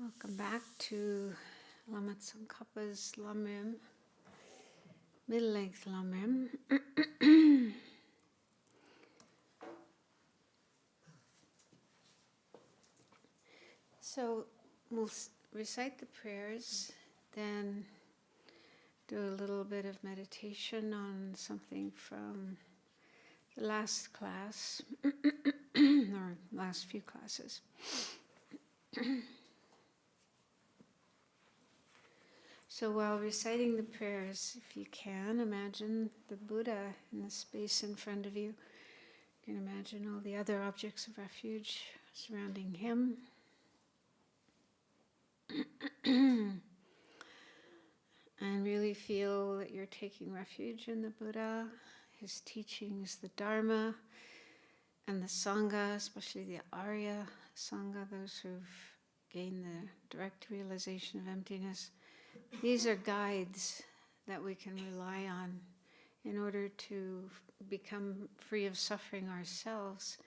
Welcome back to Lama Tsongkhapa's Lamrim, Middle-Length Lamrim. So we'll recite the prayers, then do a little bit of meditation on something from the last class, or last few classes. So while reciting the prayers, if you can, imagine the Buddha in the space in front of you. You can imagine all the other objects of refuge surrounding him. And really feel that you're taking refuge in the Buddha, his teachings, the Dharma, and the Sangha, especially the Arya Sangha, those who've gained the direct realization of emptiness. These are guides that we can rely on in order to become free of suffering ourselves,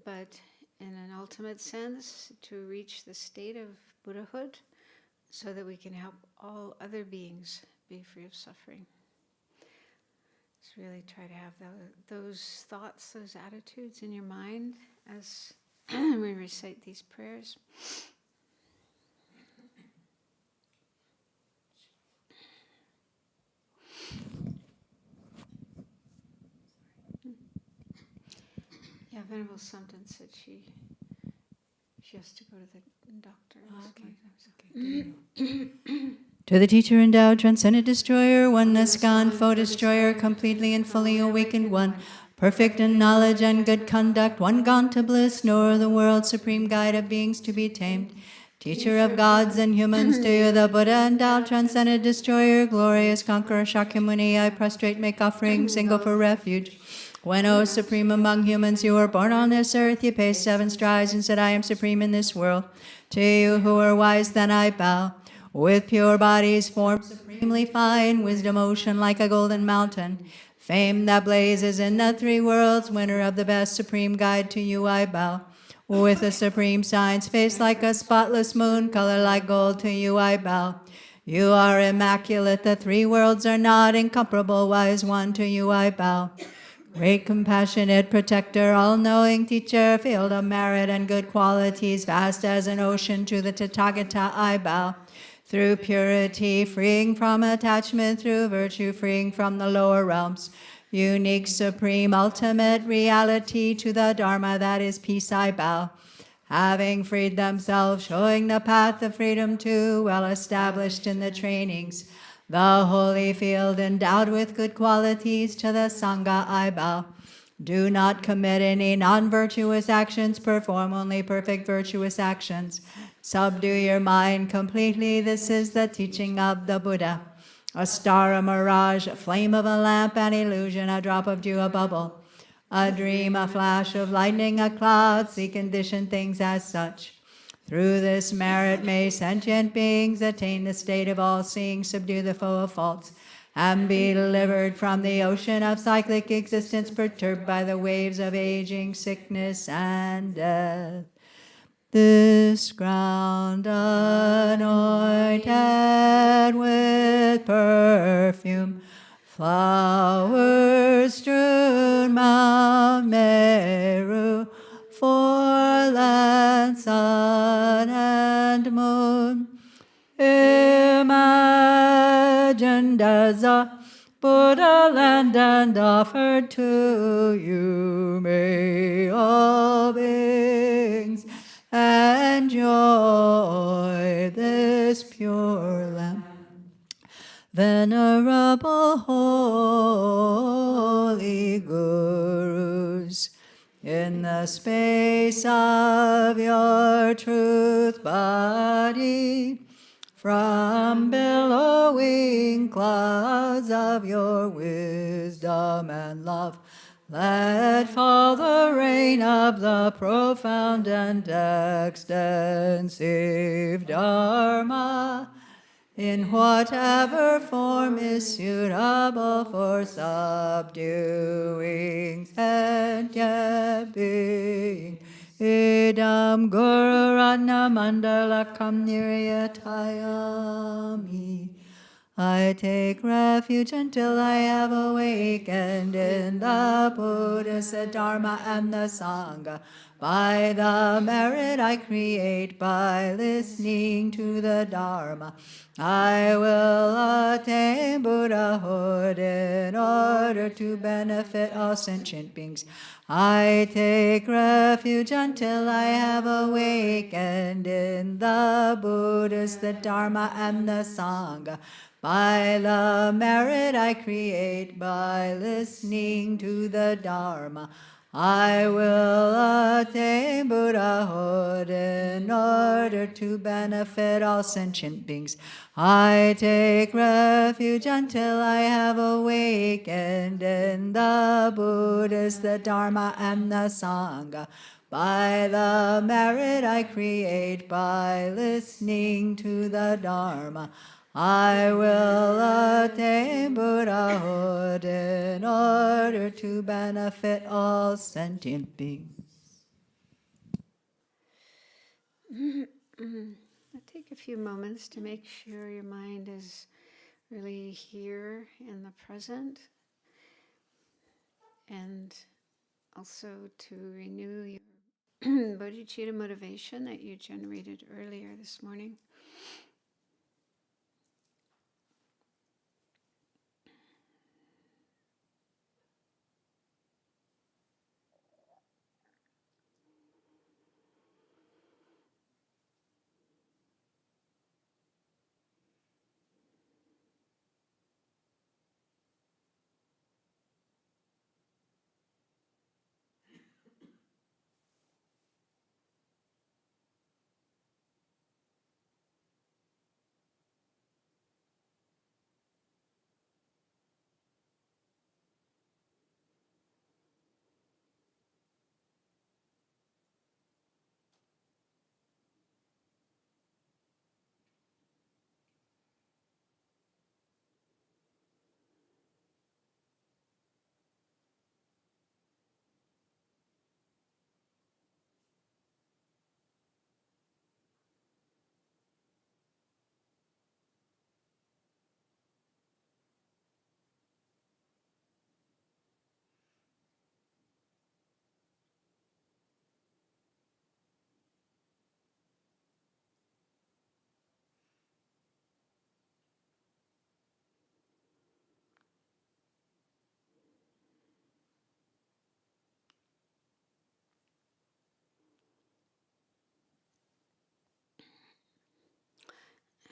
but in an ultimate sense, to reach the state of Buddhahood so that we can help all other beings be free of suffering. Just really try to have those thoughts, those attitudes in your mind as we recite these prayers. Yeah, Venerable Sangya said she has to go to the doctor. Okay. To the teacher endowed, transcendent destroyer, oneness gone, foe destroyer, completely and fully awakened one, perfect in knowledge and good conduct, one gone to bliss, nor the world supreme guide of beings to be tamed. Teacher of gods and humans, to you the Buddha endowed, transcendent destroyer, glorious conqueror Shakyamuni, I prostrate, make offerings, and go for refuge. When, O supreme among humans, you were born on this earth, you paced 7 strides and said, I am supreme in this world. To you who are wise, then I bow. With pure bodies formed supremely fine, wisdom ocean like a golden mountain, fame that blazes in the 3 worlds, winner of the best supreme guide, to you I bow. With a supreme science, face like a spotless moon, color like gold, to you I bow. You are immaculate, the 3 worlds are not incomparable, wise one, to you I bow. Great compassionate protector, all-knowing teacher, field of merit and good qualities, vast as an ocean, to the Tathagata I bow. Through purity, freeing from attachment, through virtue, freeing from the lower realms. Unique, supreme, ultimate reality, to the Dharma that is peace I bow. Having freed themselves, showing the path of freedom too, well established in the trainings. The holy field endowed with good qualities, to the Sangha I bow. Do not commit any non-virtuous actions, perform only perfect virtuous actions. Subdue your mind completely, this is the teaching of the Buddha. A star, a mirage, a flame of a lamp, an illusion, a drop of dew, a bubble. A dream, a flash of lightning, a cloud, see conditioned things as such. Through this merit may sentient beings attain the state of all-seeing, subdue the foe of faults, and be delivered from the ocean of cyclic existence, perturbed by the waves of aging, sickness, and death. This ground anointed with perfume, flowers strewn Mount Meru, 4 lands, sun and moon, imagined as a Buddha land and offered to you, may all beings enjoy this pure lamp. Venerable holy gurus, in the space of your truth body, from billowing clouds of your wisdom and love, let fall the rain of the profound and extensive Dharma, in whatever form is suitable for subduing sentient being, Idam Guru Ratna Mandalakam Niryatayami. I take refuge until I have awakened in the Buddhist, the Dharma, and the Sangha. By the merit I create by listening to the Dharma, I will attain Buddhahood in order to benefit all sentient beings. I take refuge until I have awakened in the Buddhist, the Dharma, and the Sangha. By the merit I create by listening to the Dharma, I will attain Buddhahood in order to benefit all sentient beings. I take refuge until I have awakened in the Buddhist, the Dharma, and the Sangha. By the merit I create by listening to the Dharma, I will attain Buddhahood in order to benefit all sentient beings. Take a few moments to make sure your mind is really here in the present, and also to renew your bodhicitta motivation that you generated earlier this morning.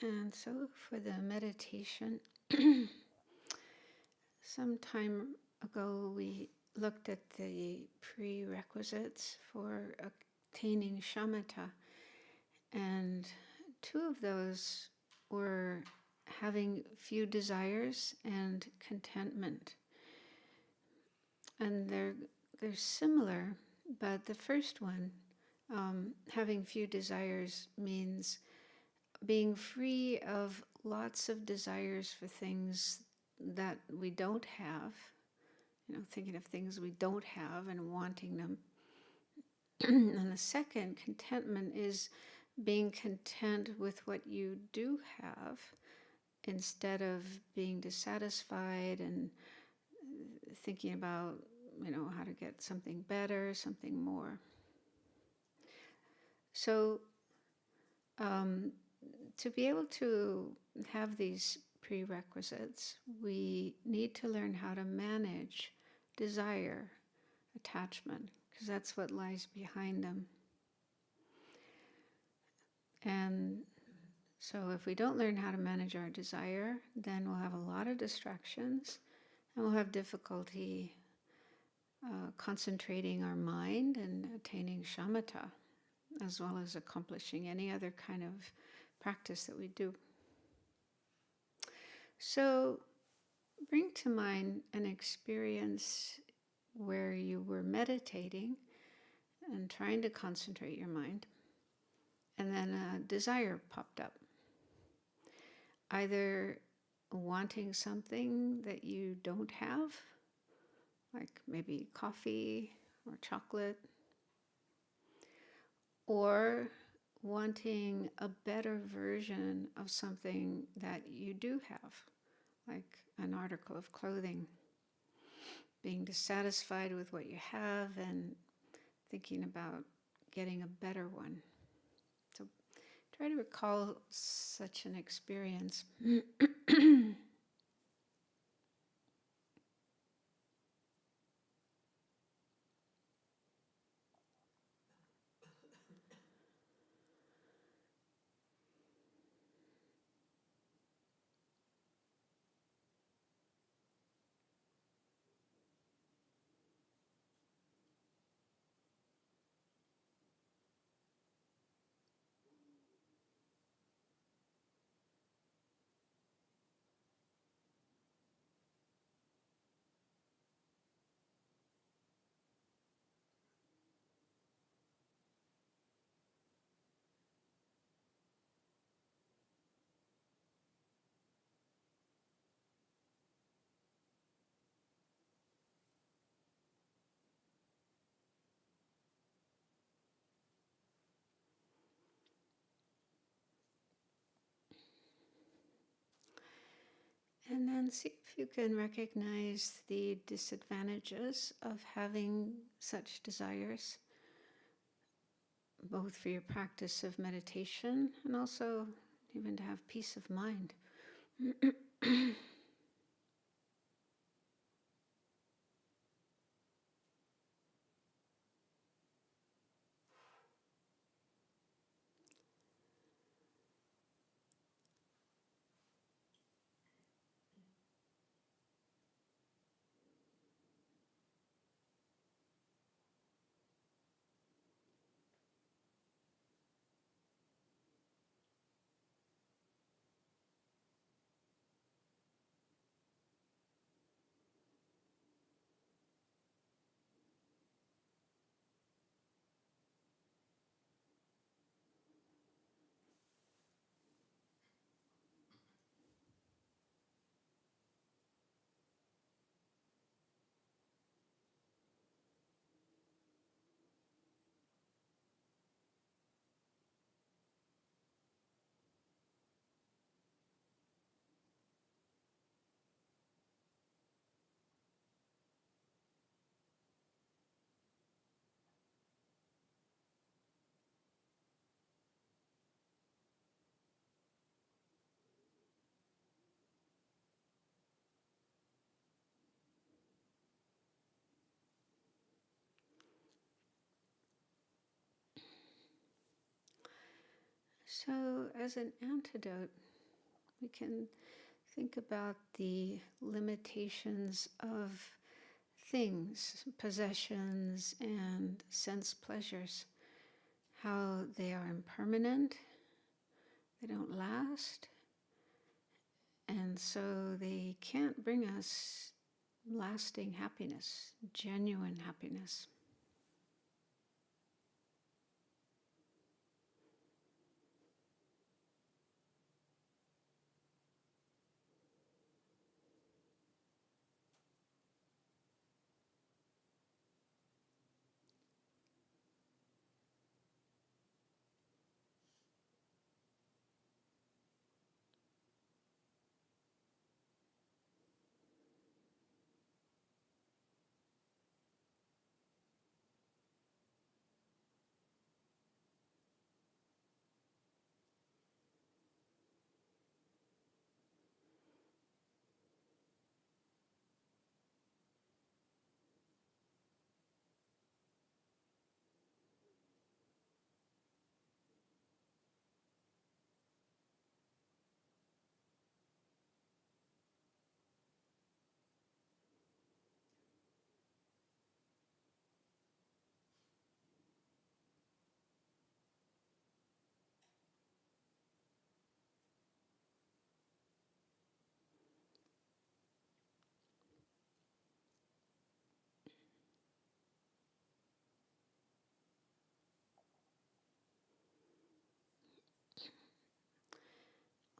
And so for the meditation, some time ago we looked at the prerequisites for attaining shamatha, and two of those were having few desires and contentment. And they're similar, but the first one, having few desires, means being free of lots of desires for things that we don't have, thinking of things we don't have and wanting them. And the second, contentment, is being content with what you do have instead of being dissatisfied and thinking about, how to get something better, something more. So, to be able to have these prerequisites, we need to learn how to manage desire, attachment, because that's what lies behind them. And so if we don't learn how to manage our desire, then we'll have a lot of distractions and we'll have difficulty concentrating our mind and attaining shamatha, as well as accomplishing any other kind of practice that we do. So bring to mind an experience where you were meditating and trying to concentrate your mind, and then a desire popped up. Either wanting something that you don't have, like maybe coffee or chocolate, or wanting a better version of something that you do have, like an article of clothing. Being dissatisfied with what you have and thinking about getting a better one. So try to recall such an experience. And then see if you can recognize the disadvantages of having such desires, both for your practice of meditation and also even to have peace of mind. So, as an antidote, we can think about the limitations of things, possessions, and sense pleasures, how they are impermanent, they don't last, and so they can't bring us lasting happiness, genuine happiness.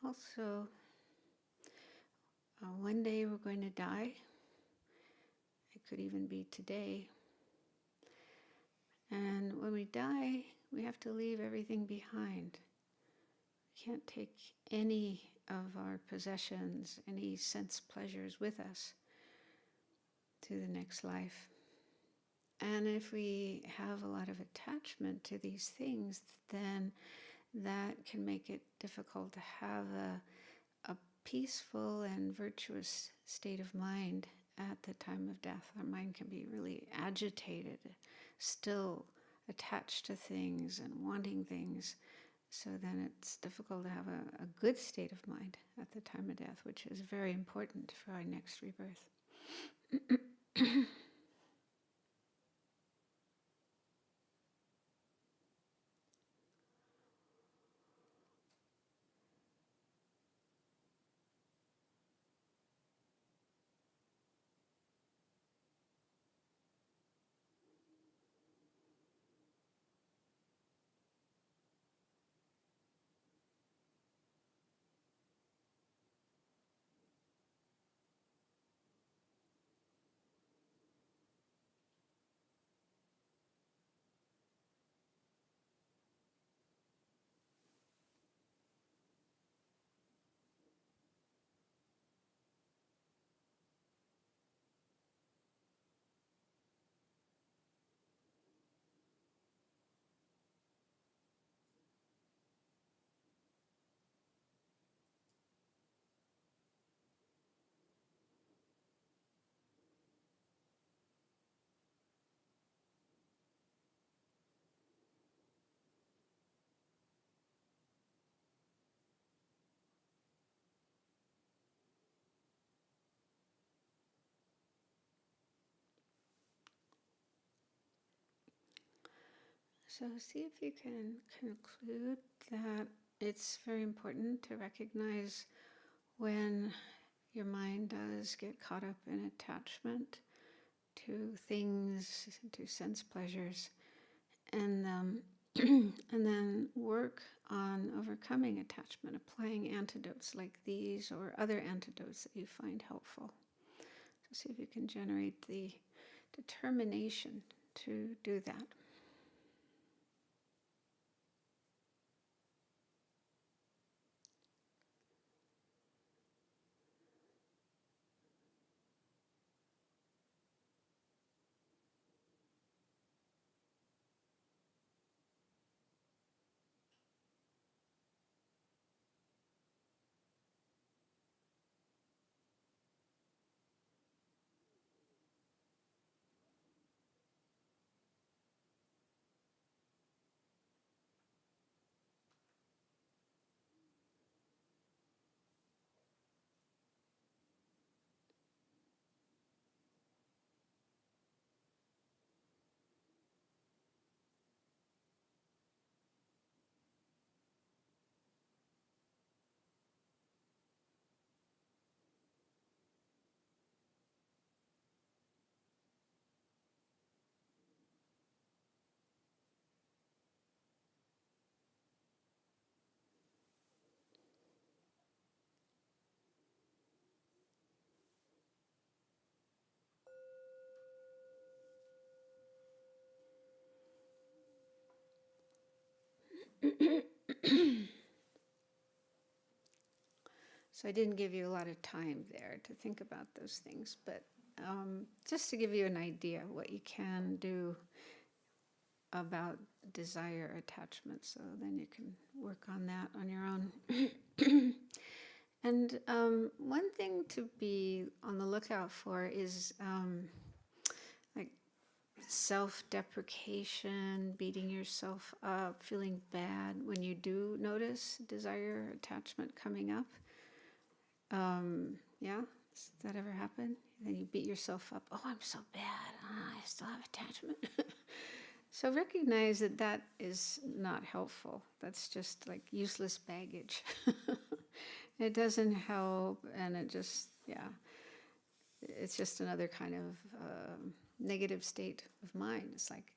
Also, one day we're going to die. It could even be today. And when we die, We have to leave everything behind. We can't take any of our possessions, any sense pleasures with us to the next life. And if we have a lot of attachment to these things, then that can make it difficult to have a peaceful and virtuous state of mind at the time of death. Our mind can be really agitated, still attached to things and wanting things. So then it's difficult to have a good state of mind at the time of death, which is very important for our next rebirth. So see if you can conclude that it's very important to recognize when your mind does get caught up in attachment to things, to sense pleasures, and and then work on overcoming attachment, applying antidotes like these or other antidotes that you find helpful. So see if you can generate the determination to do that. So I didn't give you a lot of time there to think about those things, but just to give you an idea what you can do about desire attachment, so then you can work on that on your own. And one thing to be on the lookout for is like self-deprecation, beating yourself up, feeling bad when you do notice desire attachment coming up. Yeah, does that ever happen? Then you beat yourself up. Oh, I'm so bad. I still have attachment. So recognize that that is not helpful. That's just like useless baggage. It doesn't help, and it just, it's just another kind of negative state of mind. It's like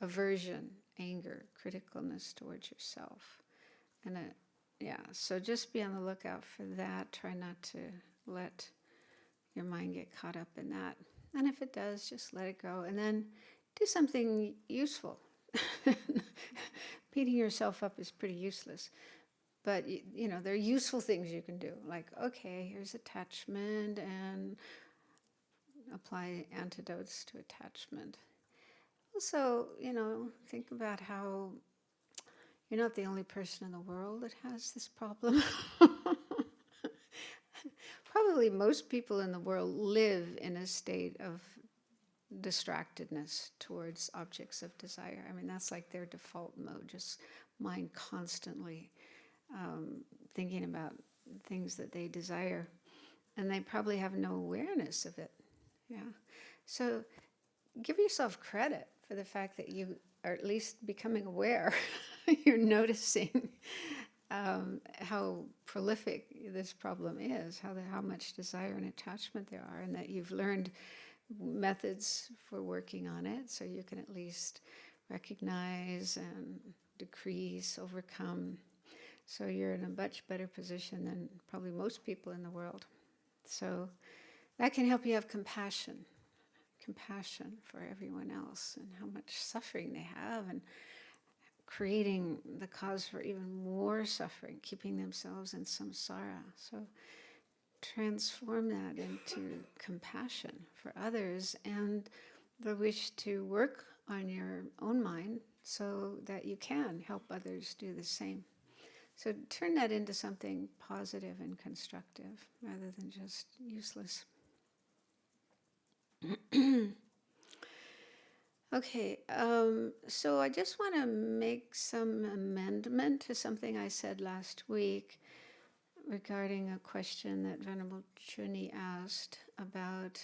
aversion, anger, criticalness towards yourself. And so just be on the lookout for that. Try not to let your mind get caught up in that. And if it does, just let it go. And then do something useful. beating yourself up is pretty useless. But, you know, there are useful things you can do. Like, okay, here's attachment, and apply antidotes to attachment. Also, you know, think about how you're not the only person in the world that has this problem. Probably most people in the world live in a state of distractedness towards objects of desire. I mean, that's like their default mode, just mind constantly thinking about things that they desire. And they probably have no awareness of it. Yeah. So give yourself credit for the fact that you are at least becoming aware. You're noticing how prolific this problem is, how much desire and attachment there are, and that you've learned methods for working on it, so you can at least recognize and decrease, overcome. So you're in a much better position than probably most people in the world. So that can help you have compassion for everyone else and how much suffering they have, and creating the cause for even more suffering, keeping themselves in samsara. So transform that into compassion for others and the wish to work on your own mind so that you can help others do the same. So turn that into something positive and constructive rather than just useless. Okay, so I just want to make some amendment to something I said last week regarding a question that Venerable Chuni asked about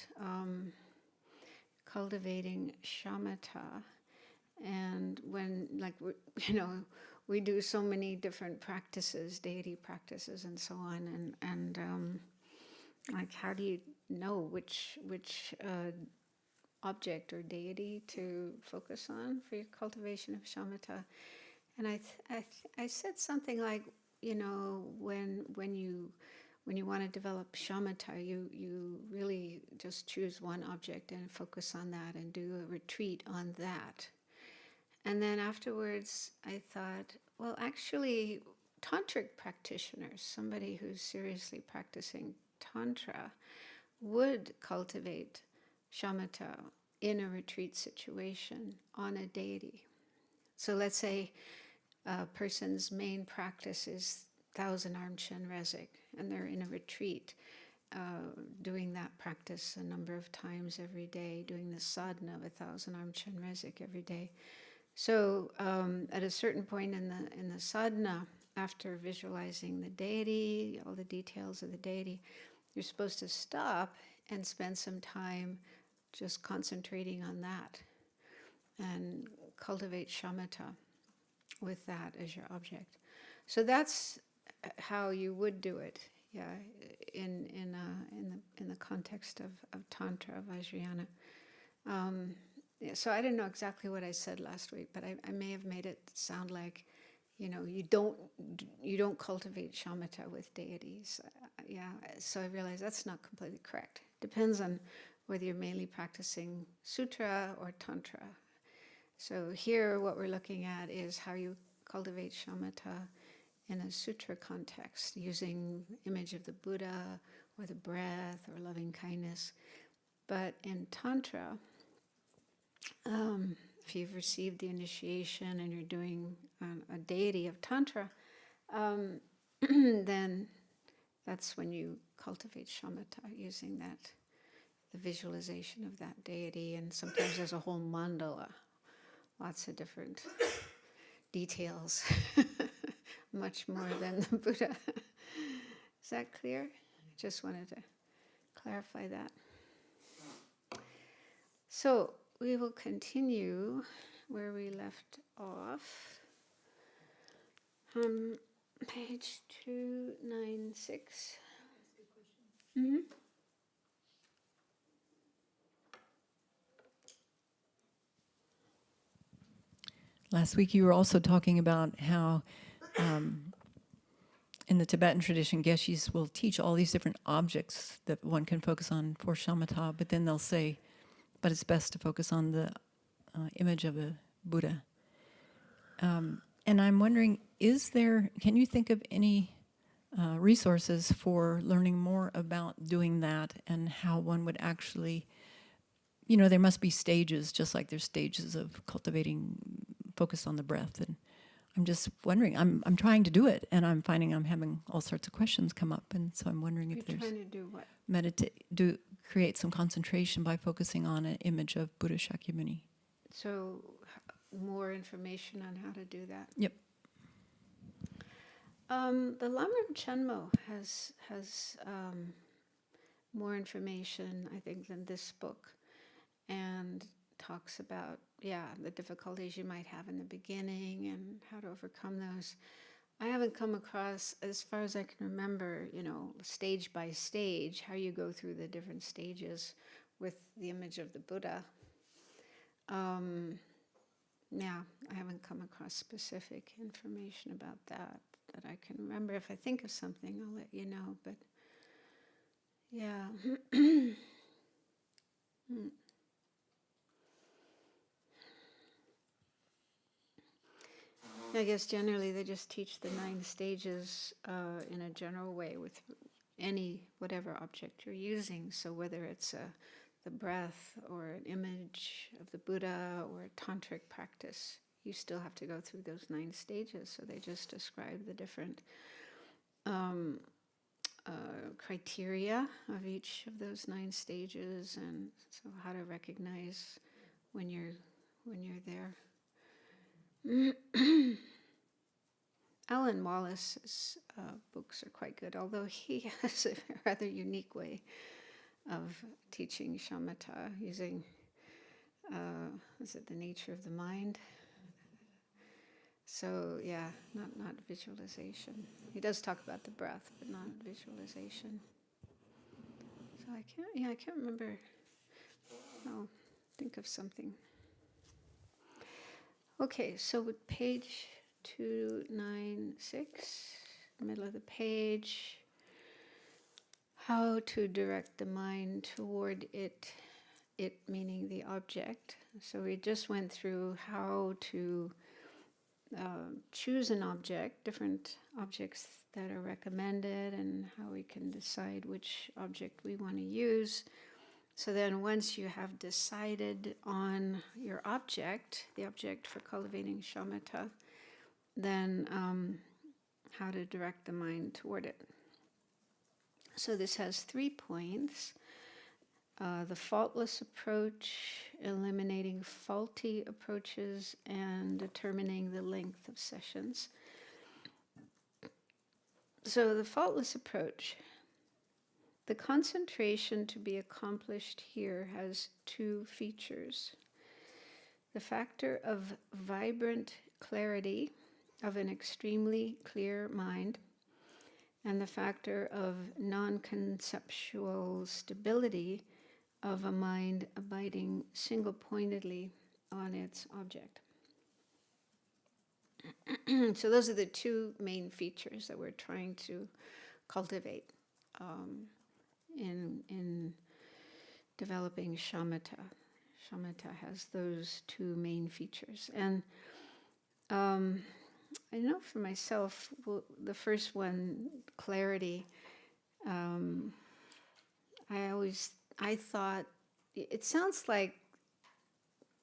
cultivating shamatha. And when, like, you know, we do so many different practices, deity practices and so on, and like, how do you know which object or deity to focus on for your cultivation of shamatha? And I said something like, you know, when you want to develop shamatha, you really just choose one object and focus on that and do a retreat on that. And then afterwards I thought, well, actually, tantric practitioners, somebody who's seriously practicing tantra, would cultivate shamatha in a retreat situation on a deity. So let's say a person's main practice is thousand-arm Chenrezig, and they're in a retreat doing that practice a number of times every day, doing the sadhana of a thousand-arm Chenrezig every day. So at a certain point in the sadhana, after visualizing the deity, all the details of the deity, you're supposed to stop and spend some time just concentrating on that and cultivate shamatha with that as your object. So that's how you would do it, yeah, in the context of Tantra, Vajrayana. Yeah, so I don't know exactly what I said last week, but I may have made it sound like, you know, you don't cultivate shamatha with deities. Yeah, so I realized that's not completely correct. Depends on whether you're mainly practicing sutra or tantra. So here what we're looking at is how you cultivate shamatha in a sutra context, using image of the Buddha or the breath or loving kindness. But in tantra, if you've received the initiation and you're doing a deity of tantra, then that's when you cultivate shamatha, using that, the visualization of that deity. And sometimes there's a whole mandala, lots of different details, much more than the Buddha. Is that clear? Just wanted to clarify that. So we will continue where we left off. Page 296. Mm-hmm. Last week you were also talking about how in the Tibetan tradition, Geshis will teach all these different objects that one can focus on for shamatha, but then they'll say, but it's best to focus on the image of a Buddha. And And I'm wondering, can you think of any resources for learning more about doing that and how one would actually, there must be stages, just like there's stages of cultivating focus on the breath. And I'm just wondering, I'm trying to do it, and I'm finding I'm having all sorts of questions come up, and so I'm wondering if You're there's... trying to do what? Create some concentration by focusing on an image of Buddha Shakyamuni. So, more information on how to do that. Yep. The Lamrim Chenmo has more information, I think, than this book, and talks about, the difficulties you might have in the beginning and how to overcome those. I haven't come across, as far as I can remember, stage by stage, how you go through the different stages with the image of the Buddha. I haven't come across specific information about that I can remember. If I think of something, I'll let you know, but yeah. I guess generally they just teach the 9 stages in a general way with whatever object you're using. So whether it's the breath or an image of the Buddha or a tantric practice, you still have to go through those 9 stages. So they just describe the different criteria of each of those 9 stages, and so how to recognize when you're there. Alan Wallace's books are quite good, although he has a rather unique way of teaching shamatha using, the nature of the mind? So not visualization. He does talk about the breath, but not visualization. So I can't remember. I'll think of something. Okay, so with page 296, middle of the page, how to direct the mind toward it meaning the object. So we just went through how to choose an object, different objects that are recommended, and how we can decide which object we want to use. So then once you have decided on your object, the object for cultivating shamatha, then how to direct the mind toward it. So this has 3 points. The faultless approach, eliminating faulty approaches, and determining the length of sessions. So the faultless approach. The concentration to be accomplished here has 2 features. The factor of vibrant clarity of an extremely clear mind, and the factor of non-conceptual stability of a mind abiding single-pointedly on its object. So those are the 2 main features that we're trying to cultivate in developing shamatha. Shamatha has those 2 main features. And I know for myself, the first one, clarity, I thought, it sounds like,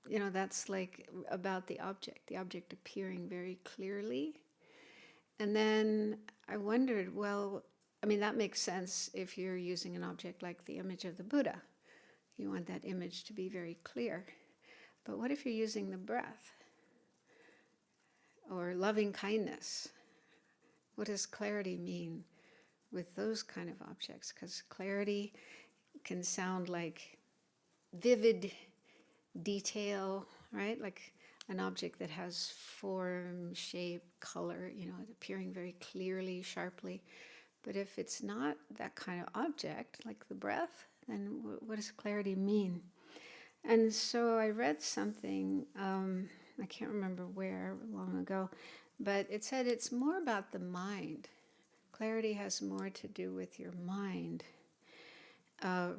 that's like about the object appearing very clearly. And then I wondered, that makes sense if you're using an object like the image of the Buddha. You want that image to be very clear. But what if you're using the breath? Or loving kindness? What does clarity mean with those kind of objects? Because clarity can sound like vivid detail, right? Like an object that has form, shape, color, appearing very clearly, sharply. But if it's not that kind of object, like the breath, then what does clarity mean? And so I read something, I can't remember where, long ago, but it said it's more about the mind. Clarity has more to do with your mind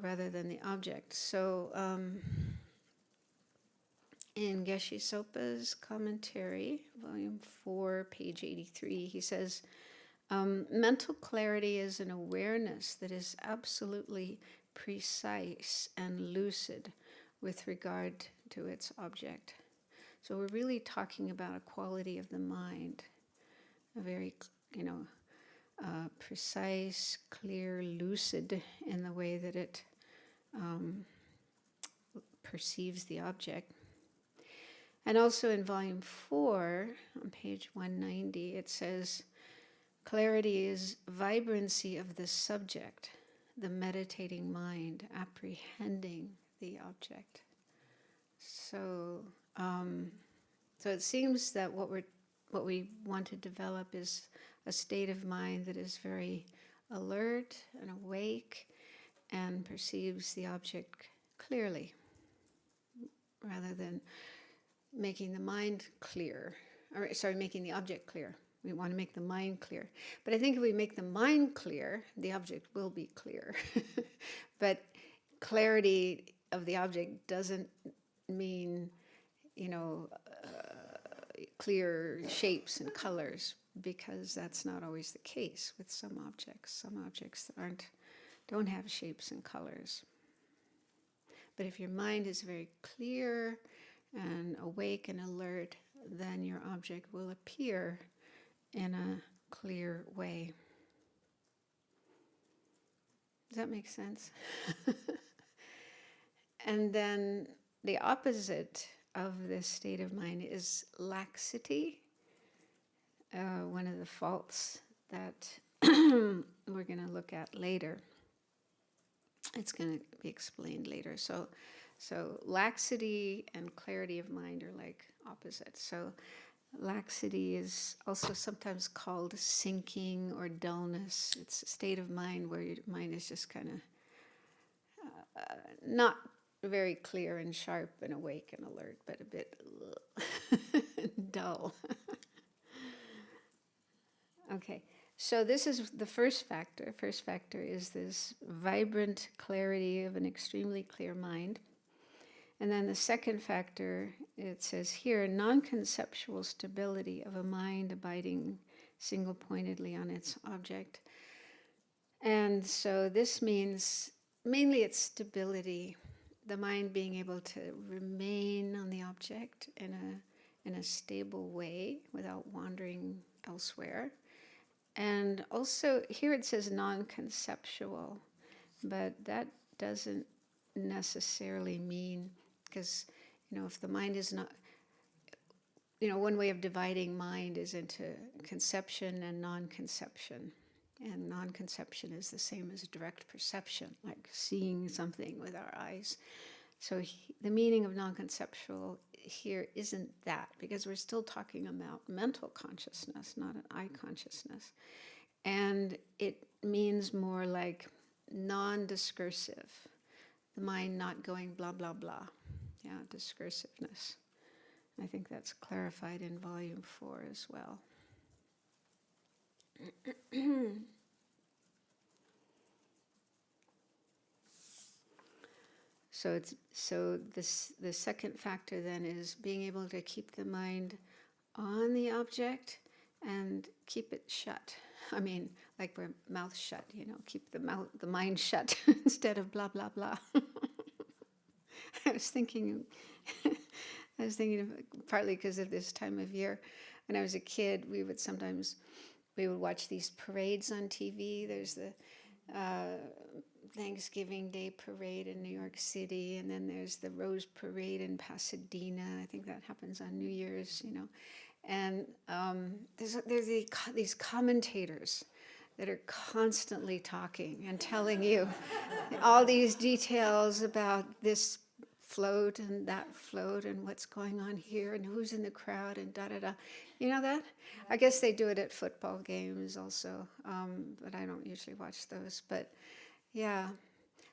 rather than the object. So in Geshe Sopa's commentary, volume 4, page 83, he says, mental clarity is an awareness that is absolutely precise and lucid with regard to its object. So we're really talking about a quality of the mind, a very, precise, clear, lucid in the way that it perceives the object. And also in volume 4, on page 190, it says, clarity is vibrancy of the subject, the meditating mind, apprehending the object. So it seems that what we want to develop is a state of mind that is very alert and awake and perceives the object clearly, rather than making the mind clear, making the object clear. We want to make the mind clear. But I think if we make the mind clear, the object will be clear. But clarity of the object doesn't mean, clear shapes and colors, because that's not always the case with some objects. Some objects don't have shapes and colors. But if your mind is very clear and awake and alert, then your object will appear in a clear way. Does that make sense? And then the opposite of this state of mind is laxity, one of the faults that we're going to look at later. It's going to be explained later. So laxity and clarity of mind are like opposites. So laxity is also sometimes called sinking or dullness. It's a state of mind where your mind is just kind of not very clear and sharp and awake and alert, but a bit dull. Okay, so this is the first factor. First factor is this vibrant clarity of an extremely clear mind. And then the second factor, it says here, non-conceptual stability of a mind abiding single-pointedly on its object. And so this means mainly it's stability, the mind being able to remain on the object in a stable way without wandering elsewhere. And also here it says non-conceptual, but that doesn't necessarily mean, because if the mind is not, one way of dividing mind is into conception and non-conception. And non-conception is the same as direct perception, like seeing something with our eyes. So the meaning of non-conceptual here isn't that, because we're still talking about mental consciousness, not an eye consciousness. And it means more like non-discursive, the mind not going blah, blah, blah. Yeah, discursiveness. I think that's clarified in volume 4 as well. The second factor then is being able to keep the mind on the object and keep it shut. I mean, like we're mouth shut, keep the mind shut instead of blah blah blah. I was thinking of, partly because of this time of year, when I was a kid, we would watch these parades on TV. There's the Thanksgiving Day parade in New York City, and then there's the Rose Parade in Pasadena. I think that happens on New Year's, And there's these commentators that are constantly talking and telling you all these details about this float and that float and what's going on here and who's in the crowd and da-da-da. You know that? I guess they do it at football games also, but I don't usually watch those. But yeah,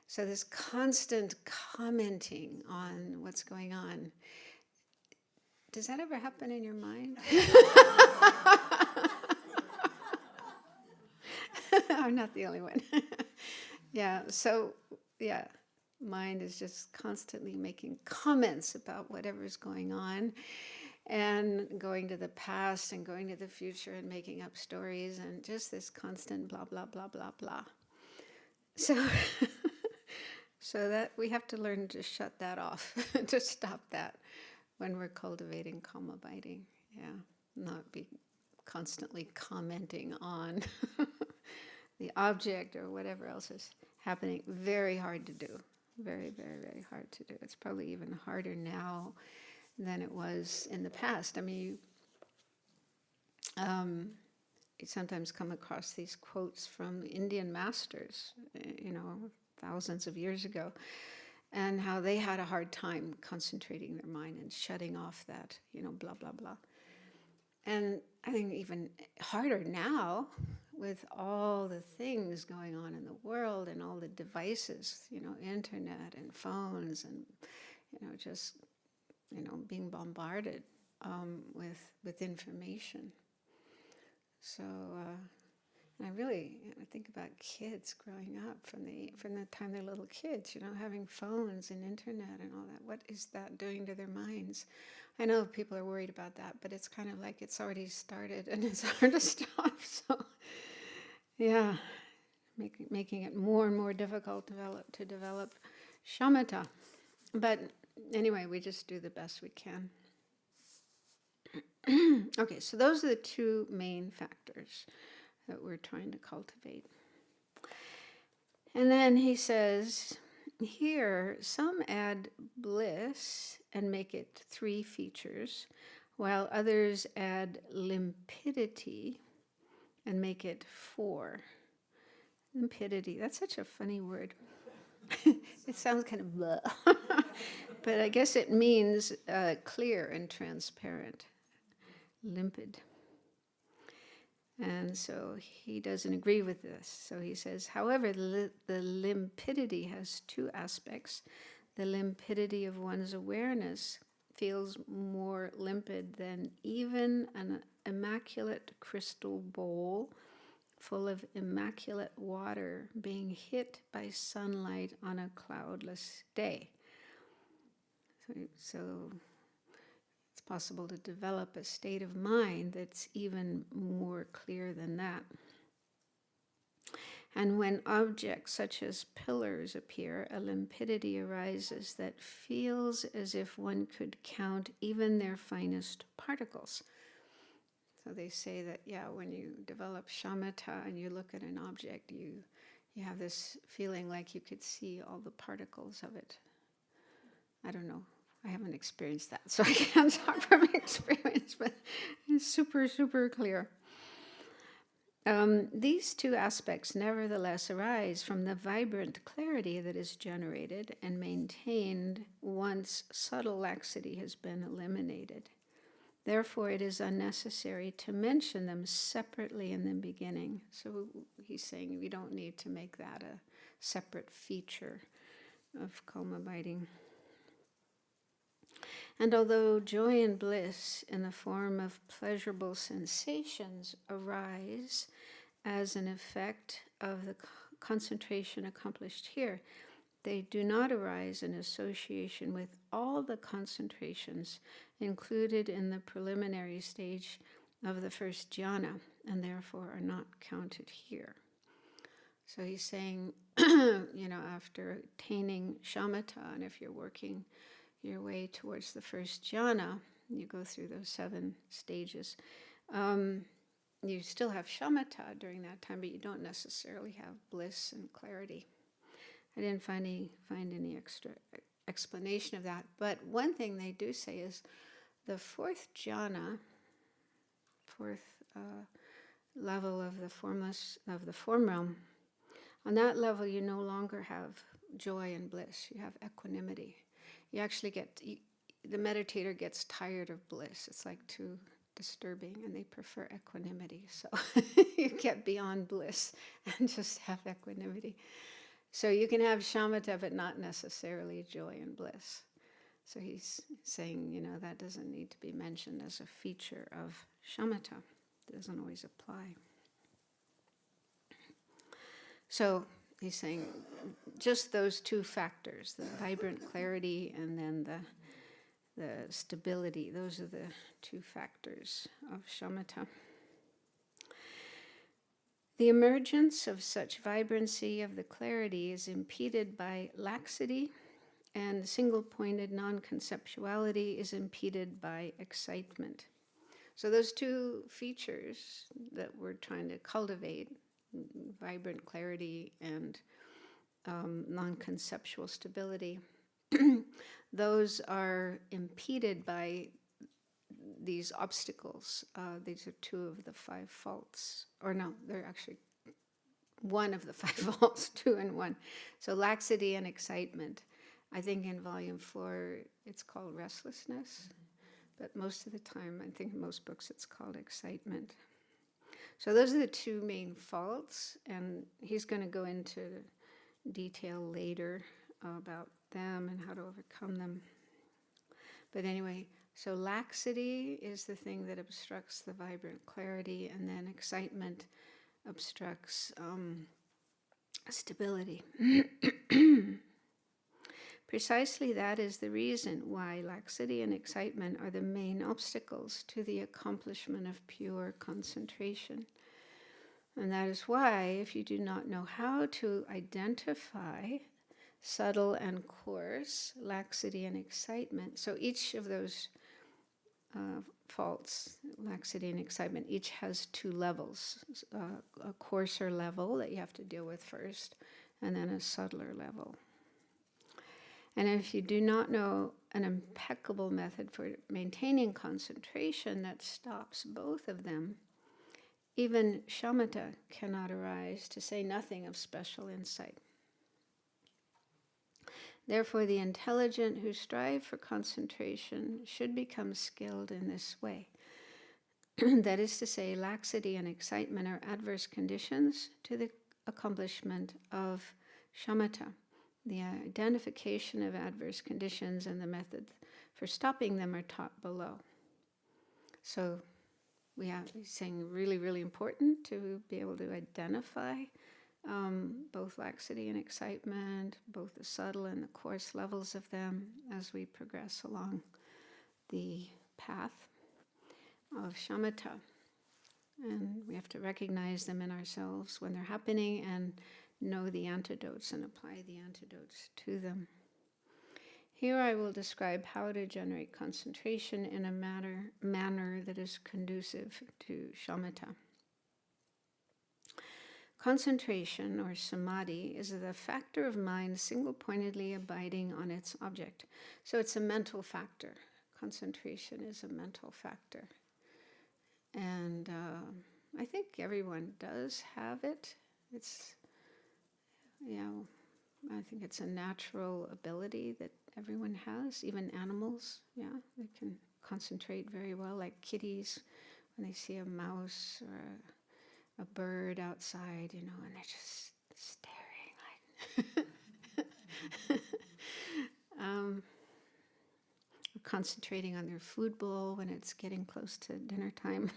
so this constant commenting on what's going on. Does that ever happen in your mind? I'm not the only one. Yeah, so, yeah. mind is just constantly making comments about whatever's going on, and going to the past and going to the future and making up stories, and just this constant blah, blah, blah, blah, blah. So, so that we have to learn to shut that off, to stop that when we're cultivating calm abiding. Yeah, not be constantly commenting on the object or whatever else is happening. Very hard to do. Very, very, very hard to do. It's probably even harder now than it was in the past. I mean, you sometimes come across these quotes from Indian masters, thousands of years ago, and how they had a hard time concentrating their mind and shutting off that, blah, blah, blah. And I think even harder now with all the things going on in the world and all the devices, internet and phones and, just, being bombarded with information. So I really think about kids growing up from the time they're little kids, having phones and internet and all that. What is that doing to their minds? I know people are worried about that, but it's kind of like it's already started and it's hard to stop. So, yeah, making it more and more difficult to develop shamatha. But anyway, we just do the best we can. Okay, so those are the two main factors that we're trying to cultivate. And then he says, here, some add bliss and make it 3 features, while others add limpidity and make it 4. Limpidity, that's such a funny word. It sounds kind of blah. But I guess it means clear and transparent, limpid. And so he doesn't agree with this. So he says, however, the limpidity has 2 aspects. The limpidity of one's awareness feels more limpid than even an immaculate crystal bowl full of immaculate water being hit by sunlight on a cloudless day. So it's possible to develop a state of mind that's even more clear than that. And when objects such as pillars appear, a limpidity arises that feels as if one could count even their finest particles. So they say that, when you develop shamatha and you look at an object, you have this feeling like you could see all the particles of it. I don't know. I haven't experienced that, so I can't talk from experience, but it's super, super clear. These 2 aspects nevertheless arise from the vibrant clarity that is generated and maintained once subtle laxity has been eliminated. Therefore, it is unnecessary to mention them separately in the beginning. So he's saying we don't need to make that a separate feature of calm abiding. And although joy and bliss in the form of pleasurable sensations arise as an effect of the concentration accomplished here, they do not arise in association with all the concentrations included in the preliminary stage of the first jhana, and therefore are not counted here. So he's saying, after attaining shamatha, and if you're working your way towards the first jhana, you go through those 7 stages. You still have shamatha during that time, but you don't necessarily have bliss and clarity. I didn't find any extra explanation of that. But one thing they do say is the 4th jhana, 4th level of the form realm, on that level you no longer have joy and bliss. You have equanimity. You actually the meditator gets tired of bliss. It's like too disturbing, and they prefer equanimity. So you get beyond bliss and just have equanimity. So you can have shamatha, but not necessarily joy and bliss. So he's saying, that doesn't need to be mentioned as a feature of shamatha. It doesn't always apply. So he's saying just those two factors, the vibrant clarity and then the stability, those are the two factors of shamatha. The emergence of such vibrancy of the clarity is impeded by laxity, and single-pointed non-conceptuality is impeded by excitement. So those two features that we're trying to cultivate, vibrant clarity and non-conceptual stability, those are impeded by these obstacles. These are two of the 5 faults. Or no, they're actually one of the 5 faults, 2 and 1. So laxity and excitement. I think in volume 4 it's called restlessness, but most of the time, I think in most books it's called excitement. So those are the 2 main faults, and he's going to go into detail later about them and how to overcome them. But anyway, so laxity is the thing that obstructs the vibrant clarity, and then excitement obstructs stability. Precisely that is the reason why laxity and excitement are the main obstacles to the accomplishment of pure concentration. And that is why, if you do not know how to identify subtle and coarse laxity and excitement, so each of those faults, laxity and excitement, each has 2 levels, a coarser level that you have to deal with first, and then a subtler level. And if you do not know an impeccable method for maintaining concentration that stops both of them, even shamatha cannot arise, to say nothing of special insight. Therefore, the intelligent who strive for concentration should become skilled in this way. That is to say, laxity and excitement are adverse conditions to the accomplishment of shamatha. The identification of adverse conditions and the method for stopping them are taught below. So he's saying really, really important to be able to identify both laxity and excitement, both the subtle and the coarse levels of them as we progress along the path of shamatha. And we have to recognize them in ourselves when they're happening and know the antidotes and apply the antidotes to them. Here I will describe how to generate concentration in a manner that is conducive to shamatha. Concentration, or samadhi, is the factor of mind single-pointedly abiding on its object. So it's a mental factor. Concentration is a mental factor. And I think everyone does have it. I think it's a natural ability that everyone has, even animals, they can concentrate very well, like kitties, when they see a mouse or a bird outside, and they're just staring like concentrating on their food bowl when it's getting close to dinner time.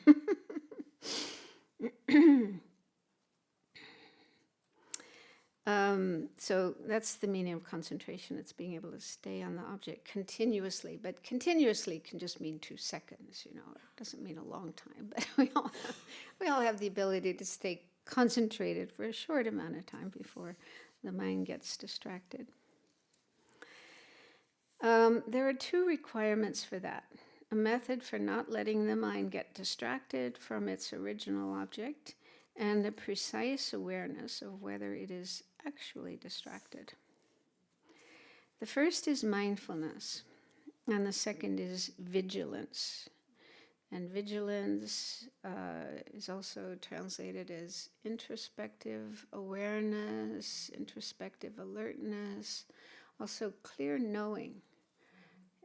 So that's the meaning of concentration. It's being able to stay on the object continuously. But continuously can just mean 2 seconds, It doesn't mean a long time. But we all have the ability to stay concentrated for a short amount of time before the mind gets distracted. There are 2 requirements for that. A method for not letting the mind get distracted from its original object, and a precise awareness of whether it is actually distracted. The first is mindfulness, and the second is vigilance. And vigilance is also translated as introspective awareness, introspective alertness, also clear knowing.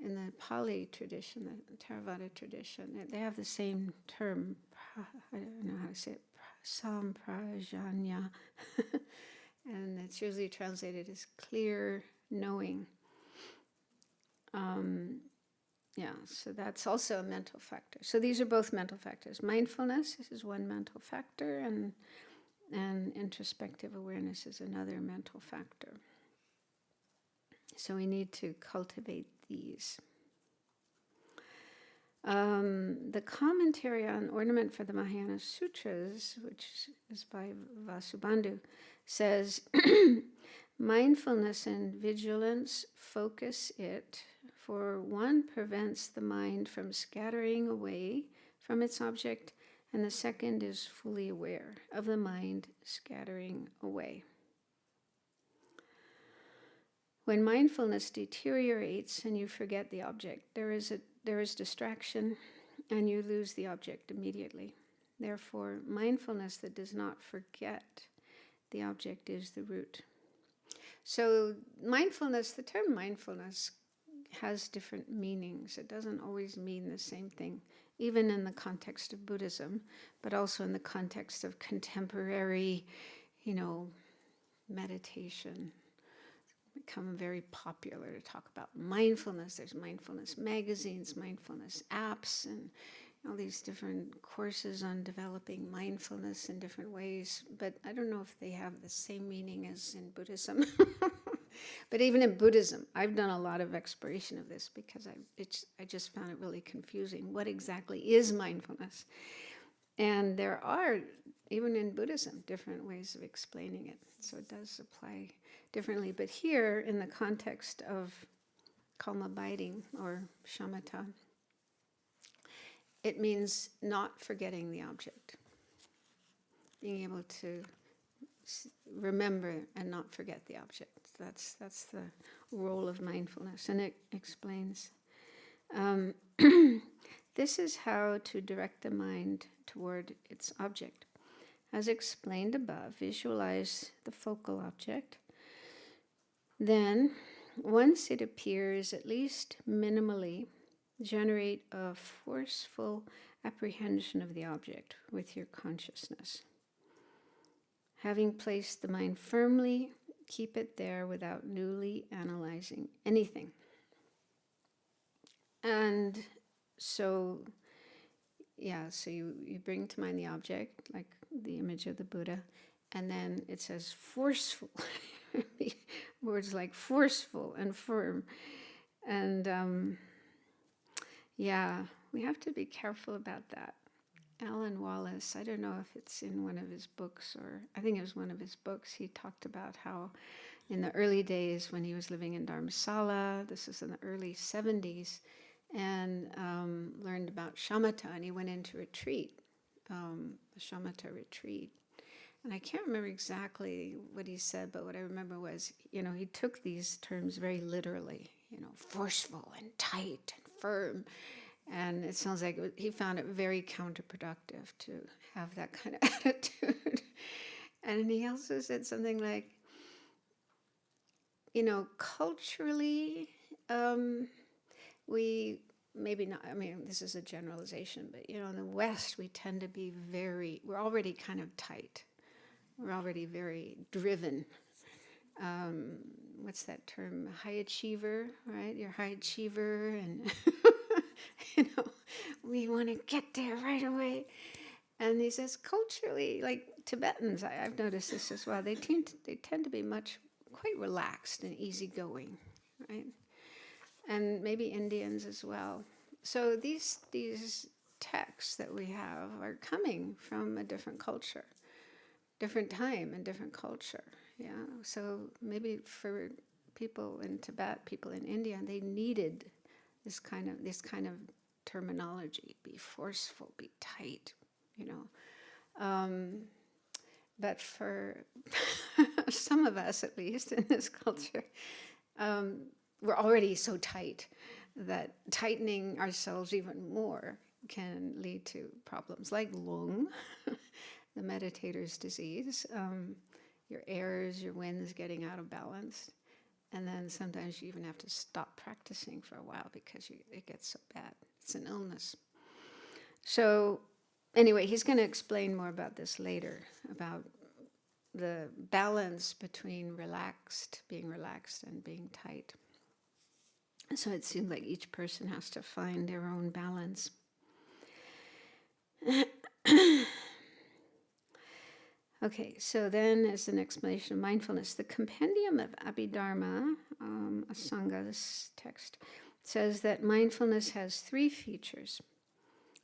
In the Pali tradition, the Theravada tradition, they have the same term, I don't know how to say it, samprajanya, and it's usually translated as clear knowing. So that's also a mental factor. So these are both mental factors. Mindfulness is one mental factor, and and introspective awareness is another mental factor. So we need to cultivate these. The commentary on Ornament for the Mahayana Sutras, which is by Vasubandhu, says, mindfulness and vigilance focus it, for one prevents the mind from scattering away from its object, and the second is fully aware of the mind scattering away. When mindfulness deteriorates and you forget the object, there is distraction and you lose the object immediately. Therefore, mindfulness that does not forget the object is the root. So mindfulness, the term mindfulness has different meanings. It doesn't always mean the same thing, even in the context of Buddhism, but also in the context of contemporary, meditation. Become very popular to talk about mindfulness. There's mindfulness magazines, mindfulness apps, and all these different courses on developing mindfulness in different ways. But I don't know if they have the same meaning as in Buddhism. But even in Buddhism, I've done a lot of exploration of this because I just found it really confusing. What exactly is mindfulness? And there are, even in Buddhism, different ways of explaining it. So it does apply differently. But here, in the context of calm abiding or shamatha, it means not forgetting the object. Being able to remember and not forget the object. That's the role of mindfulness. And it explains, this is how to direct the mind toward its object. As explained above, visualize the focal object. Then, once it appears, at least minimally, generate a forceful apprehension of the object with your consciousness. Having placed the mind firmly, keep it there without newly analyzing anything. And so you bring to mind the object, like the image of the Buddha, and then it says forceful. Words like forceful and firm. And we have to be careful about that. Alan Wallace, I don't know if it's in one of his books, or I think it was one of his books, he talked about how in the early days when he was living in Dharamsala, this is in the early 70s, and learned about shamatha, and he went into retreat, the shamatha retreat. And I can't remember exactly what he said, but what I remember was, he took these terms very literally, forceful and tight and firm. And it sounds like he found it very counterproductive to have that kind of attitude. And he also said something like, culturally, we maybe not, this is a generalization, but, in the West, we tend to be we're already kind of tight. We're already very driven. What's that term? High achiever, right? You're high achiever, and we want to get there right away. And he says, culturally, like Tibetans, I've noticed this as well. They tend to be quite relaxed and easygoing, right? And maybe Indians as well. So these texts that we have are coming from a different culture, different time and different culture. Yeah. So maybe for people in Tibet, people in India, they needed this kind of terminology: be forceful, be tight, But for some of us, at least in this culture, we're already so tight that tightening ourselves even more can lead to problems like lung, the meditator's disease, your airs, your winds getting out of balance. And then sometimes you even have to stop practicing for a while because it gets so bad. It's an illness. So anyway, he's going to explain more about this later, about the balance between being relaxed and being tight. So it seems like each person has to find their own balance. Okay, so then as an explanation of mindfulness, the compendium of Abhidharma, a Sangha, this text, says that mindfulness has three features.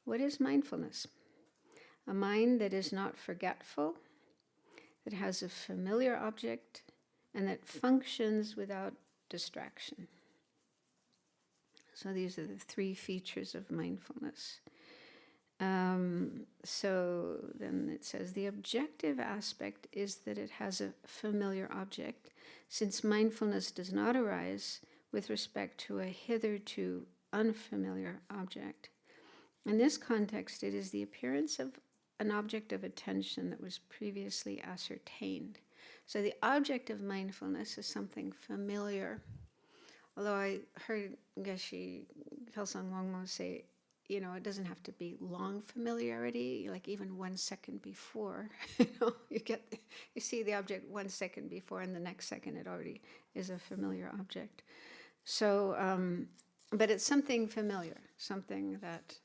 What is mindfulness? A mind that is not forgetful, that has a familiar object, and that functions without distraction. So these are the three features of mindfulness. So then it says the objective aspect is that it has a familiar object, since mindfulness does not arise with respect to a hitherto unfamiliar object. In this context, it is the appearance of an object of attention that was previously ascertained. So the object of mindfulness is something familiar. Although I heard Geshe Kelsang Wangmo say, you know, it doesn't have to be long familiarity, like even 1 second before, you see the object 1 second before, and the next second it already is a familiar object. So, but it's something familiar, something that